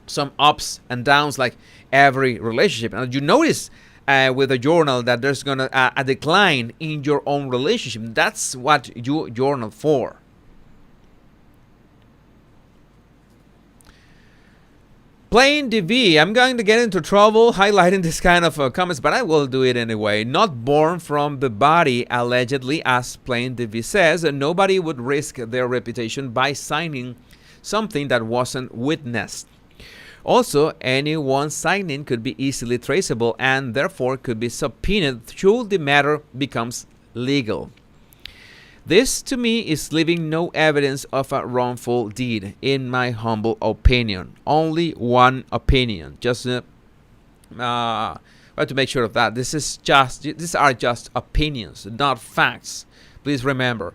some ups and downs like every relationship. And you notice with a journal that there's gonna a decline in your own relationship. That's what you journal for. Playing DV. I'm going to get into trouble highlighting this kind of comments, but I will do it anyway. Not born from the body, allegedly, as Playing DV says. Nobody would risk their reputation by signing something that wasn't witnessed. Also, anyone signing could be easily traceable and therefore could be subpoenaed should the matter becomes legal. This, to me, is leaving no evidence of a wrongful deed, in my humble opinion. Only one opinion. Just to make sure of that. These are just opinions, not facts. Please remember.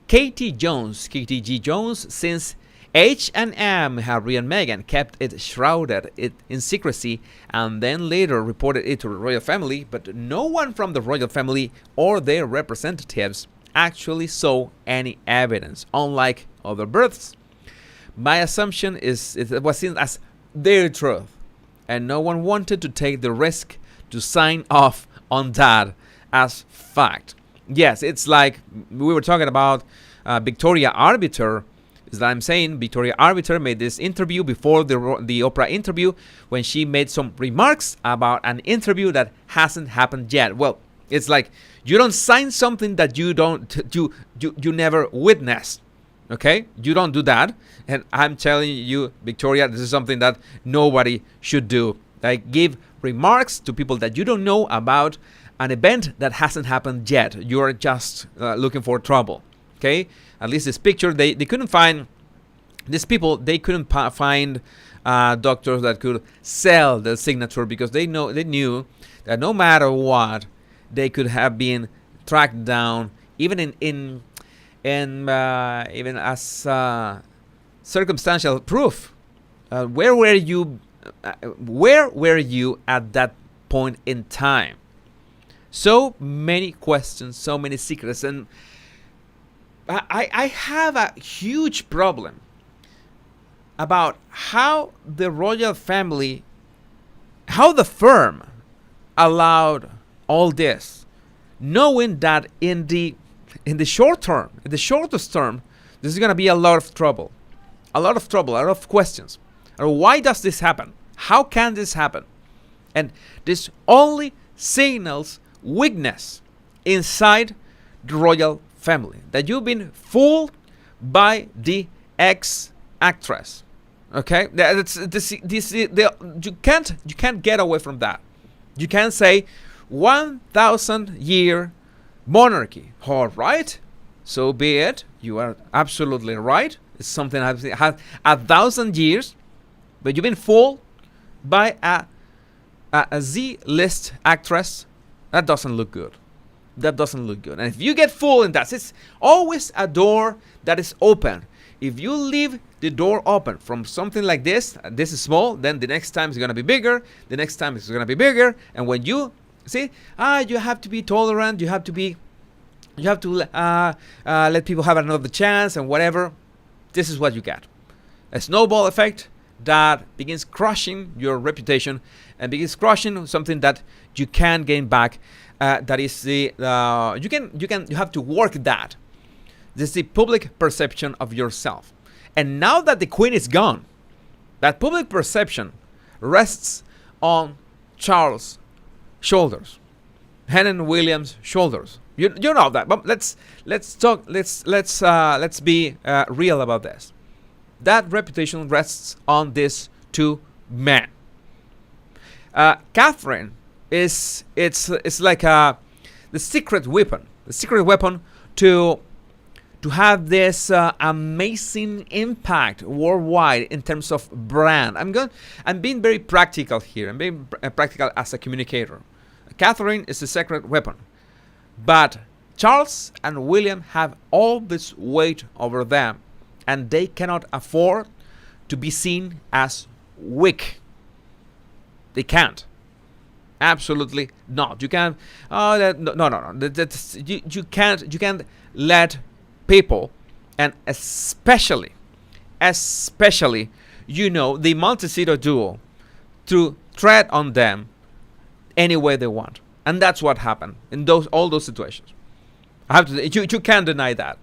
KTG Jones, since H&M, Harry and Meghan, kept it shrouded in secrecy and then later reported it to the royal family, but no one from the royal family or their representatives actually saw any evidence, unlike other births. My assumption is it was seen as their truth, and no one wanted to take the risk to sign off on that as fact. Yes, it's like we were talking about Victoria Arbiter. Is that I'm saying Victoria Arbiter made this interview before the Oprah interview, when she made some remarks about an interview that hasn't happened yet. Well, it's like you don't sign something that you never witnessed. Okay, you don't do that. And I'm telling you, Victoria, this is something that nobody should do. Like, give remarks to people that you don't know about an event that hasn't happened yet. You're just looking for trouble. Okay, at least this picture, they couldn't find these people. They couldn't find doctors that could sell the signature, because they knew that no matter what, they could have been tracked down, even even as circumstantial proof. Where were you at that point in time? So many questions, so many secrets, and I have a huge problem about how the royal family, how the firm allowed all this, knowing that in the short term, in the shortest term, this is going to be a lot of trouble, a lot of questions. Why does this happen? How can this happen? And this only signals weakness inside the royal family, that you've been fooled by the ex-actress. Okay, you can't get away from that. You can't say 1,000-year monarchy. All right, so be it. You are absolutely right. It's something I've had 1,000 years, but you've been fooled by a Z-list actress. That doesn't look good. That doesn't look good. And if you get fooled in that, it's always a door that is open. If you leave the door open from something like this is small, then the next time it's going to be bigger, the next time it's going to be bigger, and when you see, you have to be tolerant, you have to let people have another chance and whatever, this is what you get. A snowball effect that begins crushing your reputation and begins crushing something that you can gain back. That is the you have to work that. This is the public perception of yourself. And now that the queen is gone, that public perception rests on Charles' shoulders, Henry William's shoulders. You know that. But let's talk. Let's be real about this. That reputation rests on these two men. Catherine it's like the secret weapon. The secret weapon to have this amazing impact worldwide in terms of brand. I'm being very practical here. I'm being practical as a communicator. Catherine is the secret weapon, but Charles and William have all this weight over them, and they cannot afford to be seen as weak. They can't. Absolutely not. You can't. No. You can't let people, and especially, the Montecito duo, to tread on them any way they want, and that's what happened in all those situations. I have to. You can't deny that.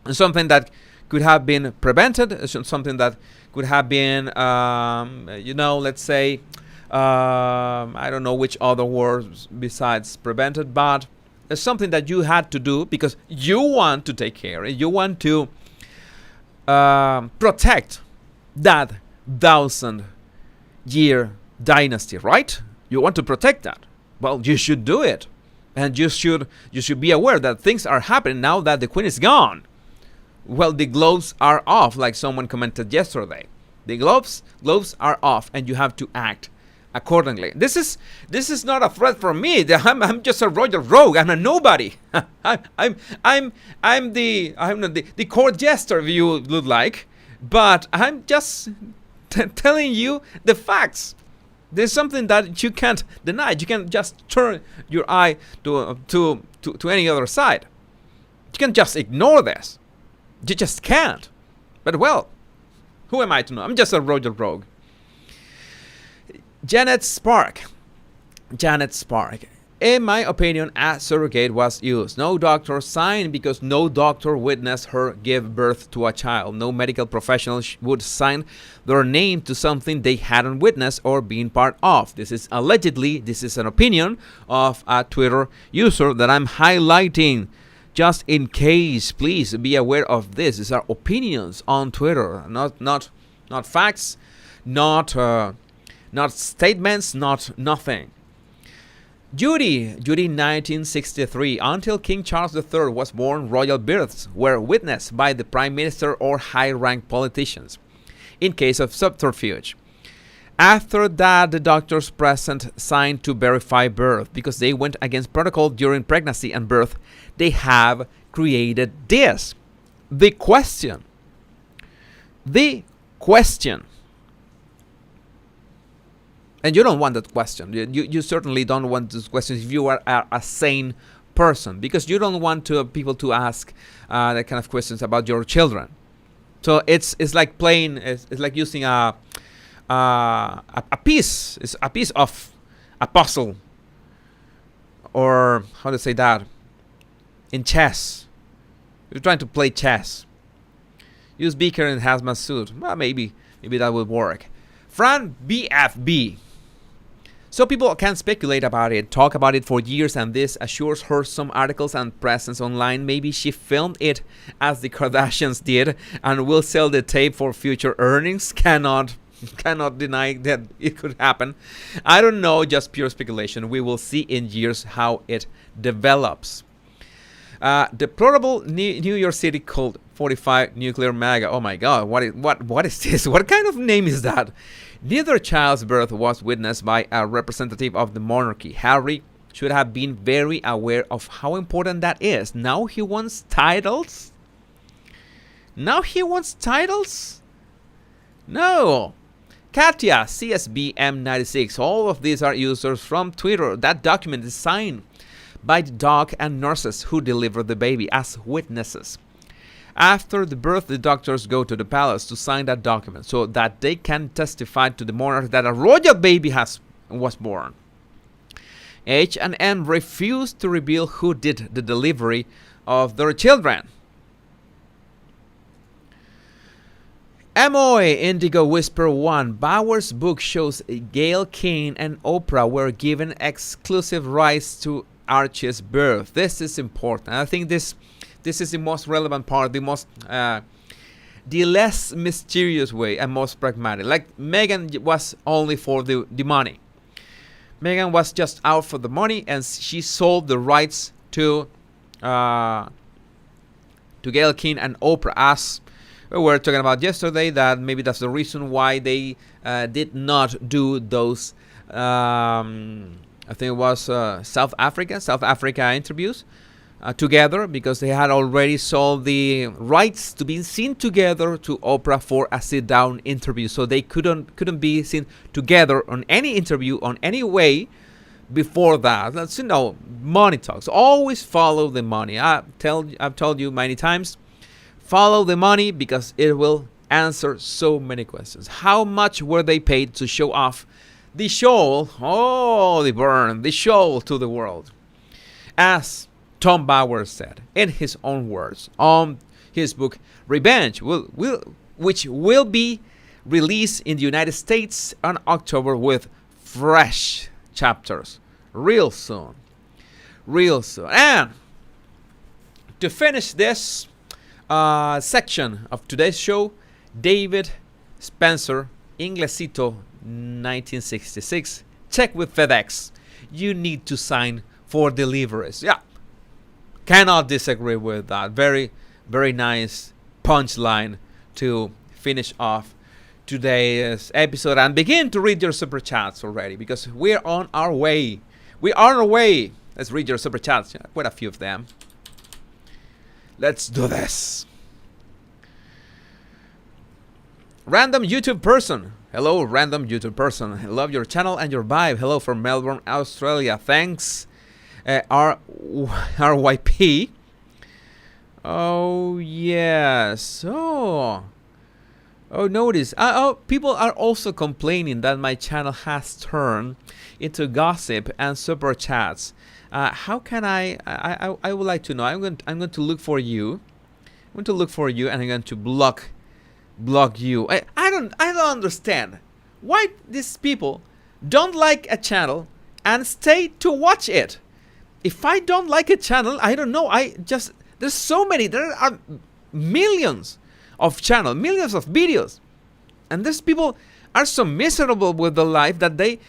And something that could have been prevented, something that could have been, let's say, I don't know which other words besides prevented, but it's something that you had to do because you want to take care, you want to protect that 1,000-year dynasty, right? You want to protect that. Well, you should do it, and you should be aware that things are happening now that the queen is gone. Well, the gloves are off, like someone commented yesterday. The gloves are off, and you have to act accordingly. This is not a threat from me. I'm just a royal rogue. I'm a nobody. I'm the court jester, if you would like, but I'm just telling you the facts. There's something that you can't deny. You can't just turn your eye to any other side. You can't just ignore this. You just can't. But well, who am I to know? I'm just a royal rogue. Janet Spark. In my opinion, a surrogate was used. No doctor signed because no doctor witnessed her give birth to a child. No medical professional would sign their name to something they hadn't witnessed or been part of. This is an opinion of a Twitter user that I'm highlighting. Just in case, please be aware of this. These are opinions on Twitter, not facts, not statements, not nothing. Judy 1963. Until King Charles III was born, royal births were witnessed by the Prime Minister or high-ranked politicians, in case of subterfuge. After that, the doctors present signed to verify birth because they went against protocol during pregnancy and birth. They have created this. The question. And you don't want that question. You certainly don't want this question if you are a sane person, because you don't want people to ask that kind of questions about your children. So it's like playing. It's like using a piece. It's a piece of a puzzle, or how to say that, in chess. You're trying to play chess. Use beaker in hazmat suit. Well, maybe that would work. Fran BFB. So people can speculate about it, talk about it for years, and this assures her some articles and presence online. Maybe she filmed it as the Kardashians did and will sell the tape for future earnings. Cannot deny that it could happen. I don't know, just pure speculation. We will see in years how it develops. Deplorable New York City cult 45 nuclear MAGA. Oh my God, what is this? What kind of name is that? Neither child's birth was witnessed by a representative of the monarchy. Harry should have been very aware of how important that is. Now he wants titles? Now he wants titles? No. Katya, CSBM96. All of these are users from Twitter. That document is signed by the doc and nurses who delivered the baby as witnesses. After the birth, the doctors go to the palace to sign that document so that they can testify to the monarch that a royal baby was born. H&M refused to reveal who did the delivery of their children. MOE Indigo Whisper 1. Bauer's book shows Gayle King and Oprah were given exclusive rights to Archie's birth. This is important. I think this is the most relevant part, the less mysterious way and most pragmatic. Like Meghan was only for the money. Meghan was just out for the money, and she sold the rights to Gayle King and Oprah, as we were talking about yesterday. That maybe that's the reason why they did not do those. I think it was South Africa interviews. Together, because they had already sold the rights to be seen together to Oprah for a sit-down interview, so they couldn't be seen together on any interview on any way before that. That's, money talks. Always follow the money. I've told you many times, follow the money because it will answer so many questions. How much were they paid to show off the show? Oh, the show to the world, as Tom Bauer said in his own words on his book Revenge, which will be released in the United States in October with fresh chapters real soon. And to finish this section of today's show, David Spencer, Inglesito 1966. Check with FedEx. You need to sign for deliveries. Yeah. Cannot disagree with that. Very, very nice punchline to finish off today's episode and begin to read your super chats already, because we're on our way. Let's read your super chats. Yeah, quite a few of them. Let's do this. Random YouTube person. Hello, random YouTube person. I love your channel and your vibe. Hello from Melbourne, Australia. Thanks. RYP. Oh yes. Oh, notice. People are also complaining that my channel has turned into gossip and super chats. How can I would like to know. I'm going to look for you. I'm going to look for you, and I'm going to block you. I don't understand why these people don't like a channel and stay to watch it. If I don't like a channel, I don't know. There's so many. There are millions of channels, millions of videos, and these people are so miserable with the life that they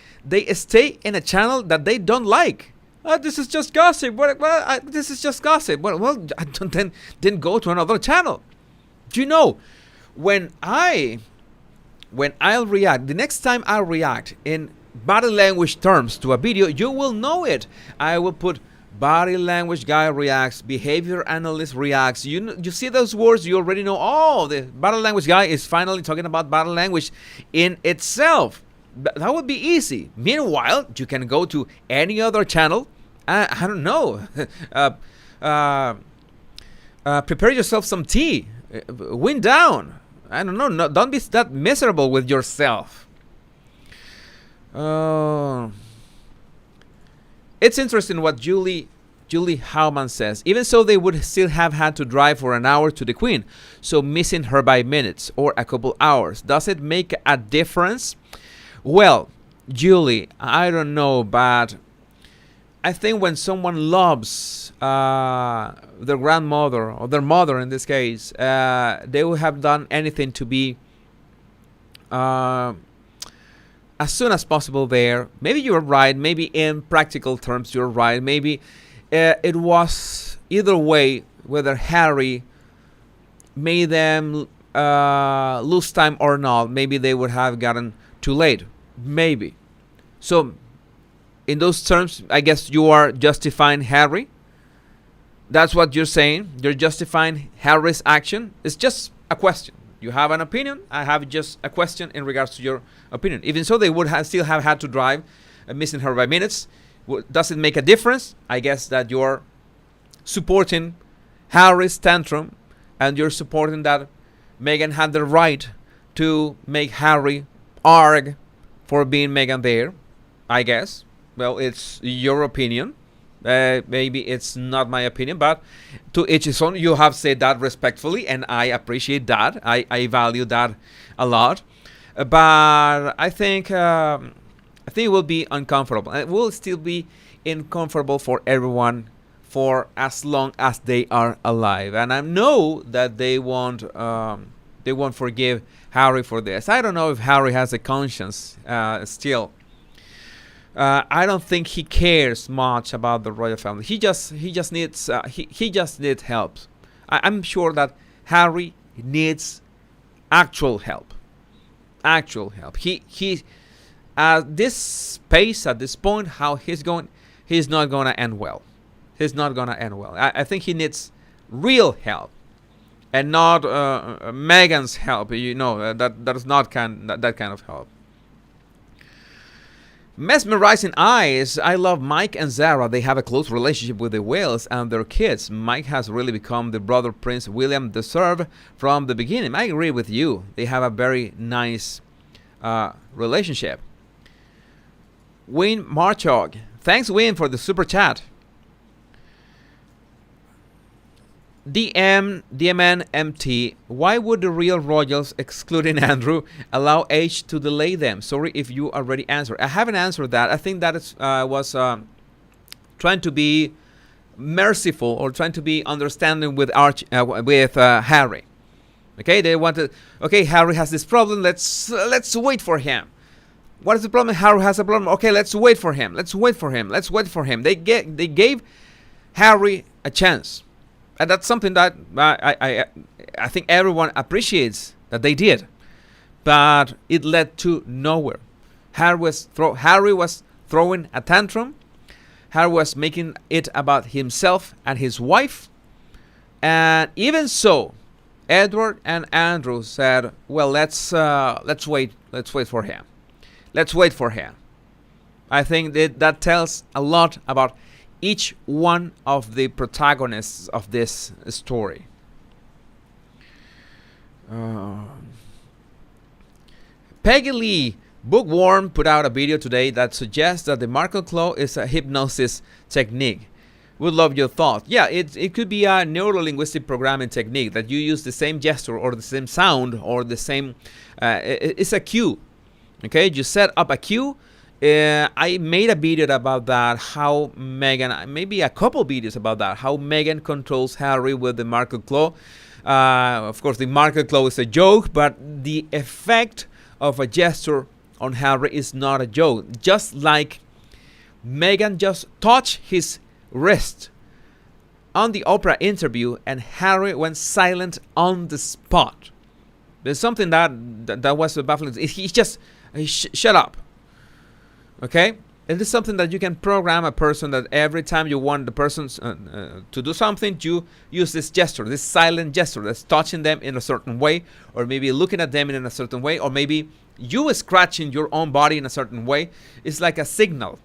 stay in a channel that they don't like. This is just gossip. This is just gossip. Well, then go to another channel. Do you know when I'll react? The next time I react in body language terms to a video, you will know it. I will put body language guy reacts, behavior analyst reacts. You see those words, you already know. Oh, the body language guy is finally talking about body language in itself. That would be easy. Meanwhile, you can go to any other channel. I don't know. Prepare yourself some tea. Wind down. I don't know. No, don't be that miserable with yourself. It's interesting what Julie Howman says. Even so, they would still have had to drive for an hour to the Queen, so missing her by minutes or a couple hours. Does it make a difference? Well, Julie, I don't know, but I think when someone loves their grandmother or their mother in this case, they will have done anything to be as soon as possible there. Maybe you're right. Maybe in practical terms you're right. Maybe it was either way, whether Harry made them lose time or not. Maybe they would have gotten too late. Maybe. So in those terms, I guess you are justifying Harry. That's what you're saying. You're justifying Harry's action. It's just a question. You have an opinion. I have just a question in regards to your opinion. Even so, they would still have had to drive, missing her by minutes. Does it make a difference? I guess that you're supporting Harry's tantrum, and you're supporting that Meghan had the right to make Harry argue for being Meghan there. I guess. Well, it's your opinion. Maybe it's not my opinion, but to each his own. You have said that respectfully, and I appreciate that. I value that a lot. But I think it will be uncomfortable. It will still be uncomfortable for everyone for as long as they are alive. And I know that they won't forgive Harry for this. I don't know if Harry has a conscience still. I don't think he cares much about the royal family. He just needs help. I'm sure that Harry needs actual help. Actual help. He at this pace, at this point, how he's going, he's not gonna end well. He's not gonna end well. I think he needs real help, and not Meghan's help. You know, that is not that kind of help. Mesmerizing eyes. I love Mike and Zara. They have a close relationship with the Wales and their kids. Mike has really become the brother Prince William deserved from the beginning. I agree with you. They have a very nice relationship. Wayne Marchog. Thanks, Wayne, for the super chat. DMNMT, why would the real royals, excluding Andrew, allow age to delay them? Sorry if you already answered. I haven't answered that. I think that it was trying to be merciful or trying to be understanding with Harry. Okay, they wanted. Okay, Harry has this problem. Let's wait for him. What is the problem? Harry has a problem. Okay, let's wait for him. Let's wait for him. Let's wait for him. They gave Harry a chance. And that's something that I think everyone appreciates that they did, but it led to nowhere. Harry was throwing a tantrum. Harry was making it about himself and his wife, and even so, Edward and Andrew said, "Well, let's wait for him. Let's wait for him." I think that tells a lot about each one of the protagonists of this story. Peggy Lee, Bookworm, put out a video today that suggests that the Markle Claw is a hypnosis technique. Would love your thoughts. Yeah, it could be a neuro-linguistic programming technique that you use the same gesture or the same sound or the same... it's a cue. Okay, you set up a cue. I made a video about that, how Meghan, maybe a couple videos about that, how Meghan controls Harry with the Markle Claw. Of course, the Markle Claw is a joke, but the effect of a gesture on Harry is not a joke. Just like Meghan just touched his wrist on the Oprah interview, and Harry went silent on the spot. There's something that was baffling. He just shut up. Okay, it is something that you can program a person, that every time you want the person to do something, you use this gesture, this silent gesture that's touching them in a certain way, or maybe looking at them in a certain way, or maybe you scratching your own body in a certain way. It's like a signal.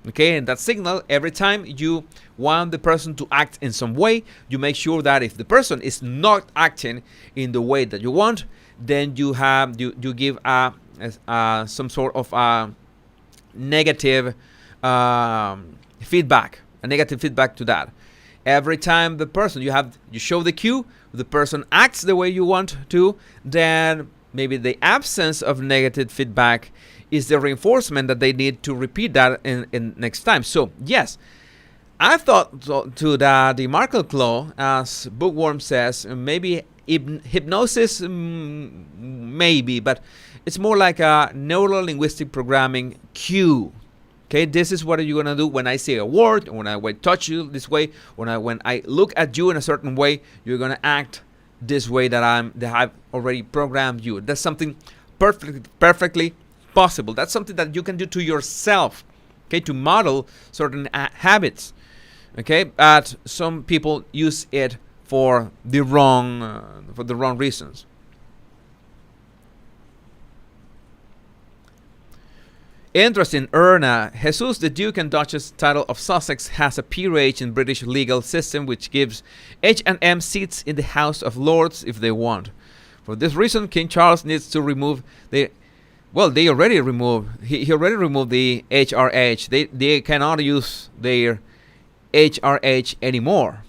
Okay, and that signal, every time you want the person to act in some way, you make sure that if the person is not acting in the way that you want, then you give some sort of negative feedback, a negative feedback to that. Every time the person you show the cue, the person acts the way you want to, then maybe the absence of negative feedback is the reinforcement that they need to repeat that in next time. So yes, I thought to the Markle Claw, as Bookworm says, maybe hypnosis, maybe, but it's more like a neuro-linguistic programming cue. Okay, this is what you're gonna do when I say a word, when I touch you this way, when I look at you in a certain way, you're gonna act this way that I've already programmed you. That's something perfectly possible. That's something that you can do to yourself. Okay, to model certain habits. Okay, but some people use it for the wrong reasons. Interesting, Erna. Jesus, the Duke and Duchess title of Sussex, has a peerage in British legal system which gives H&M seats in the House of Lords if they want. For this reason, King Charles needs to remove the... Well, they already removed... He already removed the HRH. They cannot use their HRH anymore.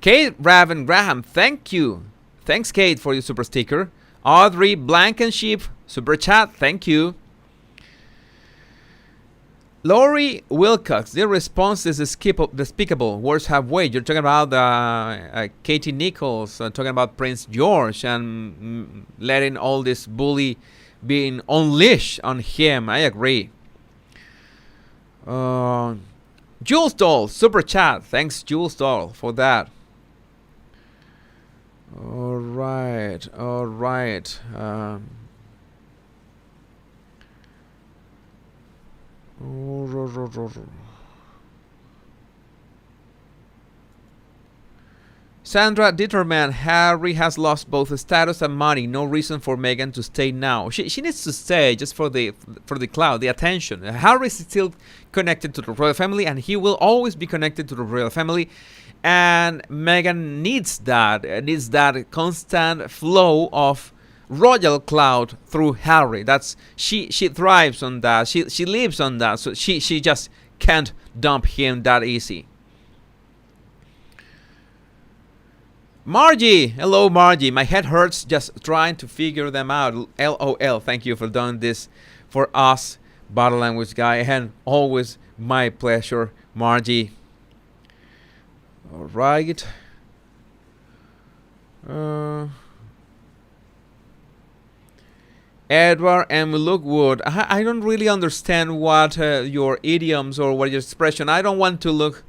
Kate Raven Graham, thank you. Thanks, Kate, for your super sticker. Audrey Blankenship, super chat, thank you. Laurie Wilcox, their response is despicable. Words have weight. You're talking about Katie Nichols, talking about Prince George, and letting all this bully being unleashed on him. I agree. Jules Doll, super chat. Thanks, Jules Doll, for that. All right. Sandra Ditterman, Harry has lost both status and money. No reason for Meghan to stay now. She needs to stay just for the clout, the attention. Harry is still connected to the royal family, and he will always be connected to the royal family. And Meghan needs that constant flow of royal clout through Harry. That's she thrives on that. She lives on that. So she just can't dump him that easy. Margie, hello Margie. My head hurts just trying to figure them out. LOL. Thank you for doing this for us, Bottle Language Guy, and always my pleasure, Margie. All right. Edward M. Lookwood. I don't really understand what your idioms or what your expression. I don't want to look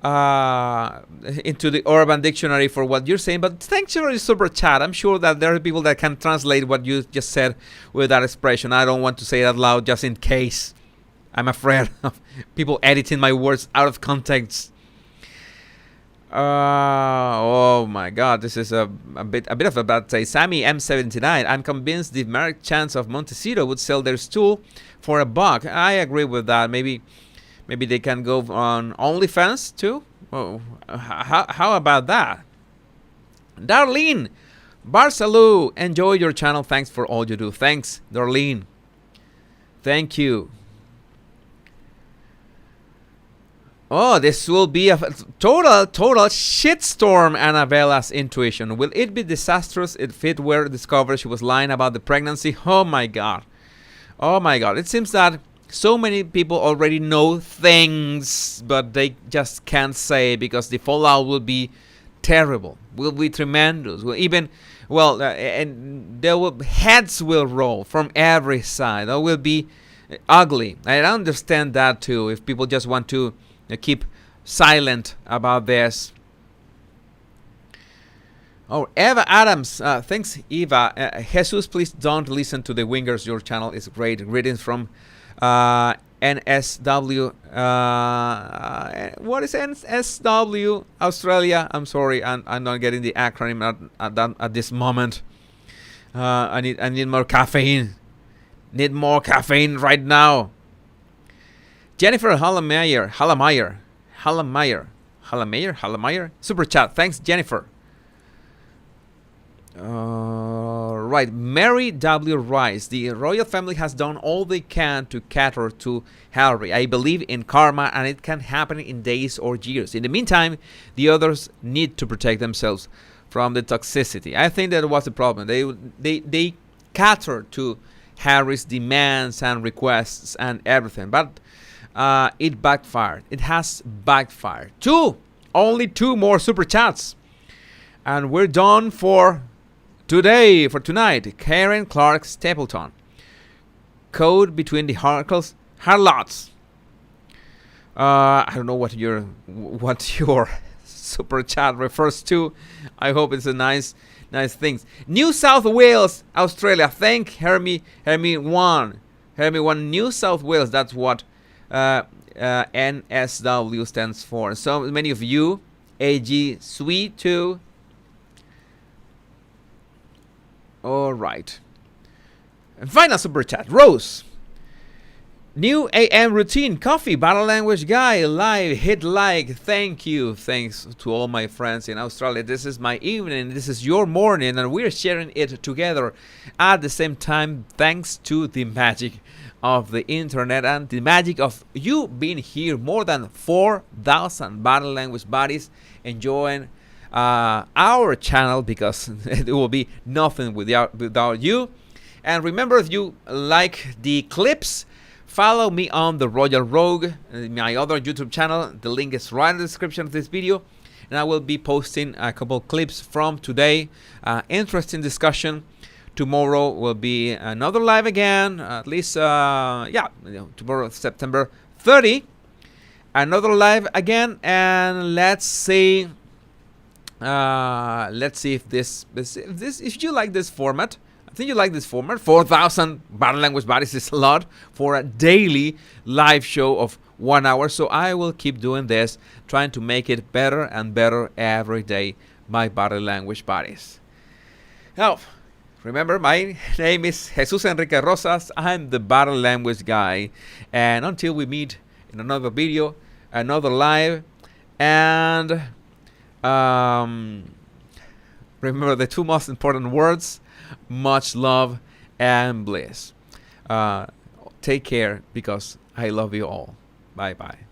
into the Urban Dictionary for what you're saying, but thanks for your super chat. I'm sure that there are people that can translate what you just said with that expression. I don't want to say it out loud just in case. I'm afraid of people editing my words out of context. Oh my God, this is a bit of a bad day. Sammy M79, I'm convinced the Merrick Chance of Montecito would sell their stool for $1. I agree with that. Maybe they can go on OnlyFans too. Oh, how about that? Darlene Barcelou, enjoy your channel. Thanks for all you do. Thanks, Darlene. Thank you. Oh, this will be a total shitstorm, Annabella's intuition. Will it be disastrous if it were discovered she was lying about the pregnancy? Oh my God. It seems that so many people already know things, but they just can't say because the fallout will be terrible, will be tremendous. And heads will roll from every side. That will be ugly. I understand that too, if people just want to keep silent about this. Oh, Eva Adams. Thanks, Eva. Jesus, please don't listen to the Wingers. Your channel is great. Greetings from NSW. What is NSW? Australia. I'm sorry. I'm not getting the acronym at this moment. I need more caffeine. Need more caffeine right now. Jennifer Hallemeyer. Super chat. Thanks, Jennifer. Right. Mary W. Rice. The royal family has done all they can to cater to Harry. I believe in karma, and it can happen in days or years. In the meantime, the others need to protect themselves from the toxicity. I think that was the problem. They cater to Harry's demands and requests and everything. But it backfired. It has backfired. Only two more super chats. And we're done for today, for tonight. Karen Clark Stapleton. Code between the Harkles Harlots. I don't know what your super chat refers to. I hope it's a nice thing. New South Wales, Australia. Thank Hermie One. New South Wales. That's what NSW stands for. So many of you. AG Sweet too. All right. And final super chat. Rose. New AM routine. Coffee. Battle language guy. Live. Hit like. Thank you. Thanks to all my friends in Australia. This is my evening. This is your morning. And we're sharing it together at the same time. Thanks to the magic of the internet and the magic of you being here. More than 4,000 battle language buddies enjoying our channel, because it will be nothing without you. And remember, if you like the clips, follow me on the Royal Rogue, my other YouTube channel. The link is right in the description of this video, and I will be posting a couple clips from today. Interesting discussion. Tomorrow will be another live again, at least tomorrow, September 30, another live again. And let's see if you like this format. I think you like this format. 4,000 battle language buddies is a lot for a daily live show of 1 hour. So I will keep doing this, trying to make it better and better every day, my battle language buddies. Now, remember, my name is Jesus Enrique Rosas. I'm the battle language guy. And until we meet in another video, another live, and remember the two most important words: much love and bliss. Take care, because I love you all. Bye bye.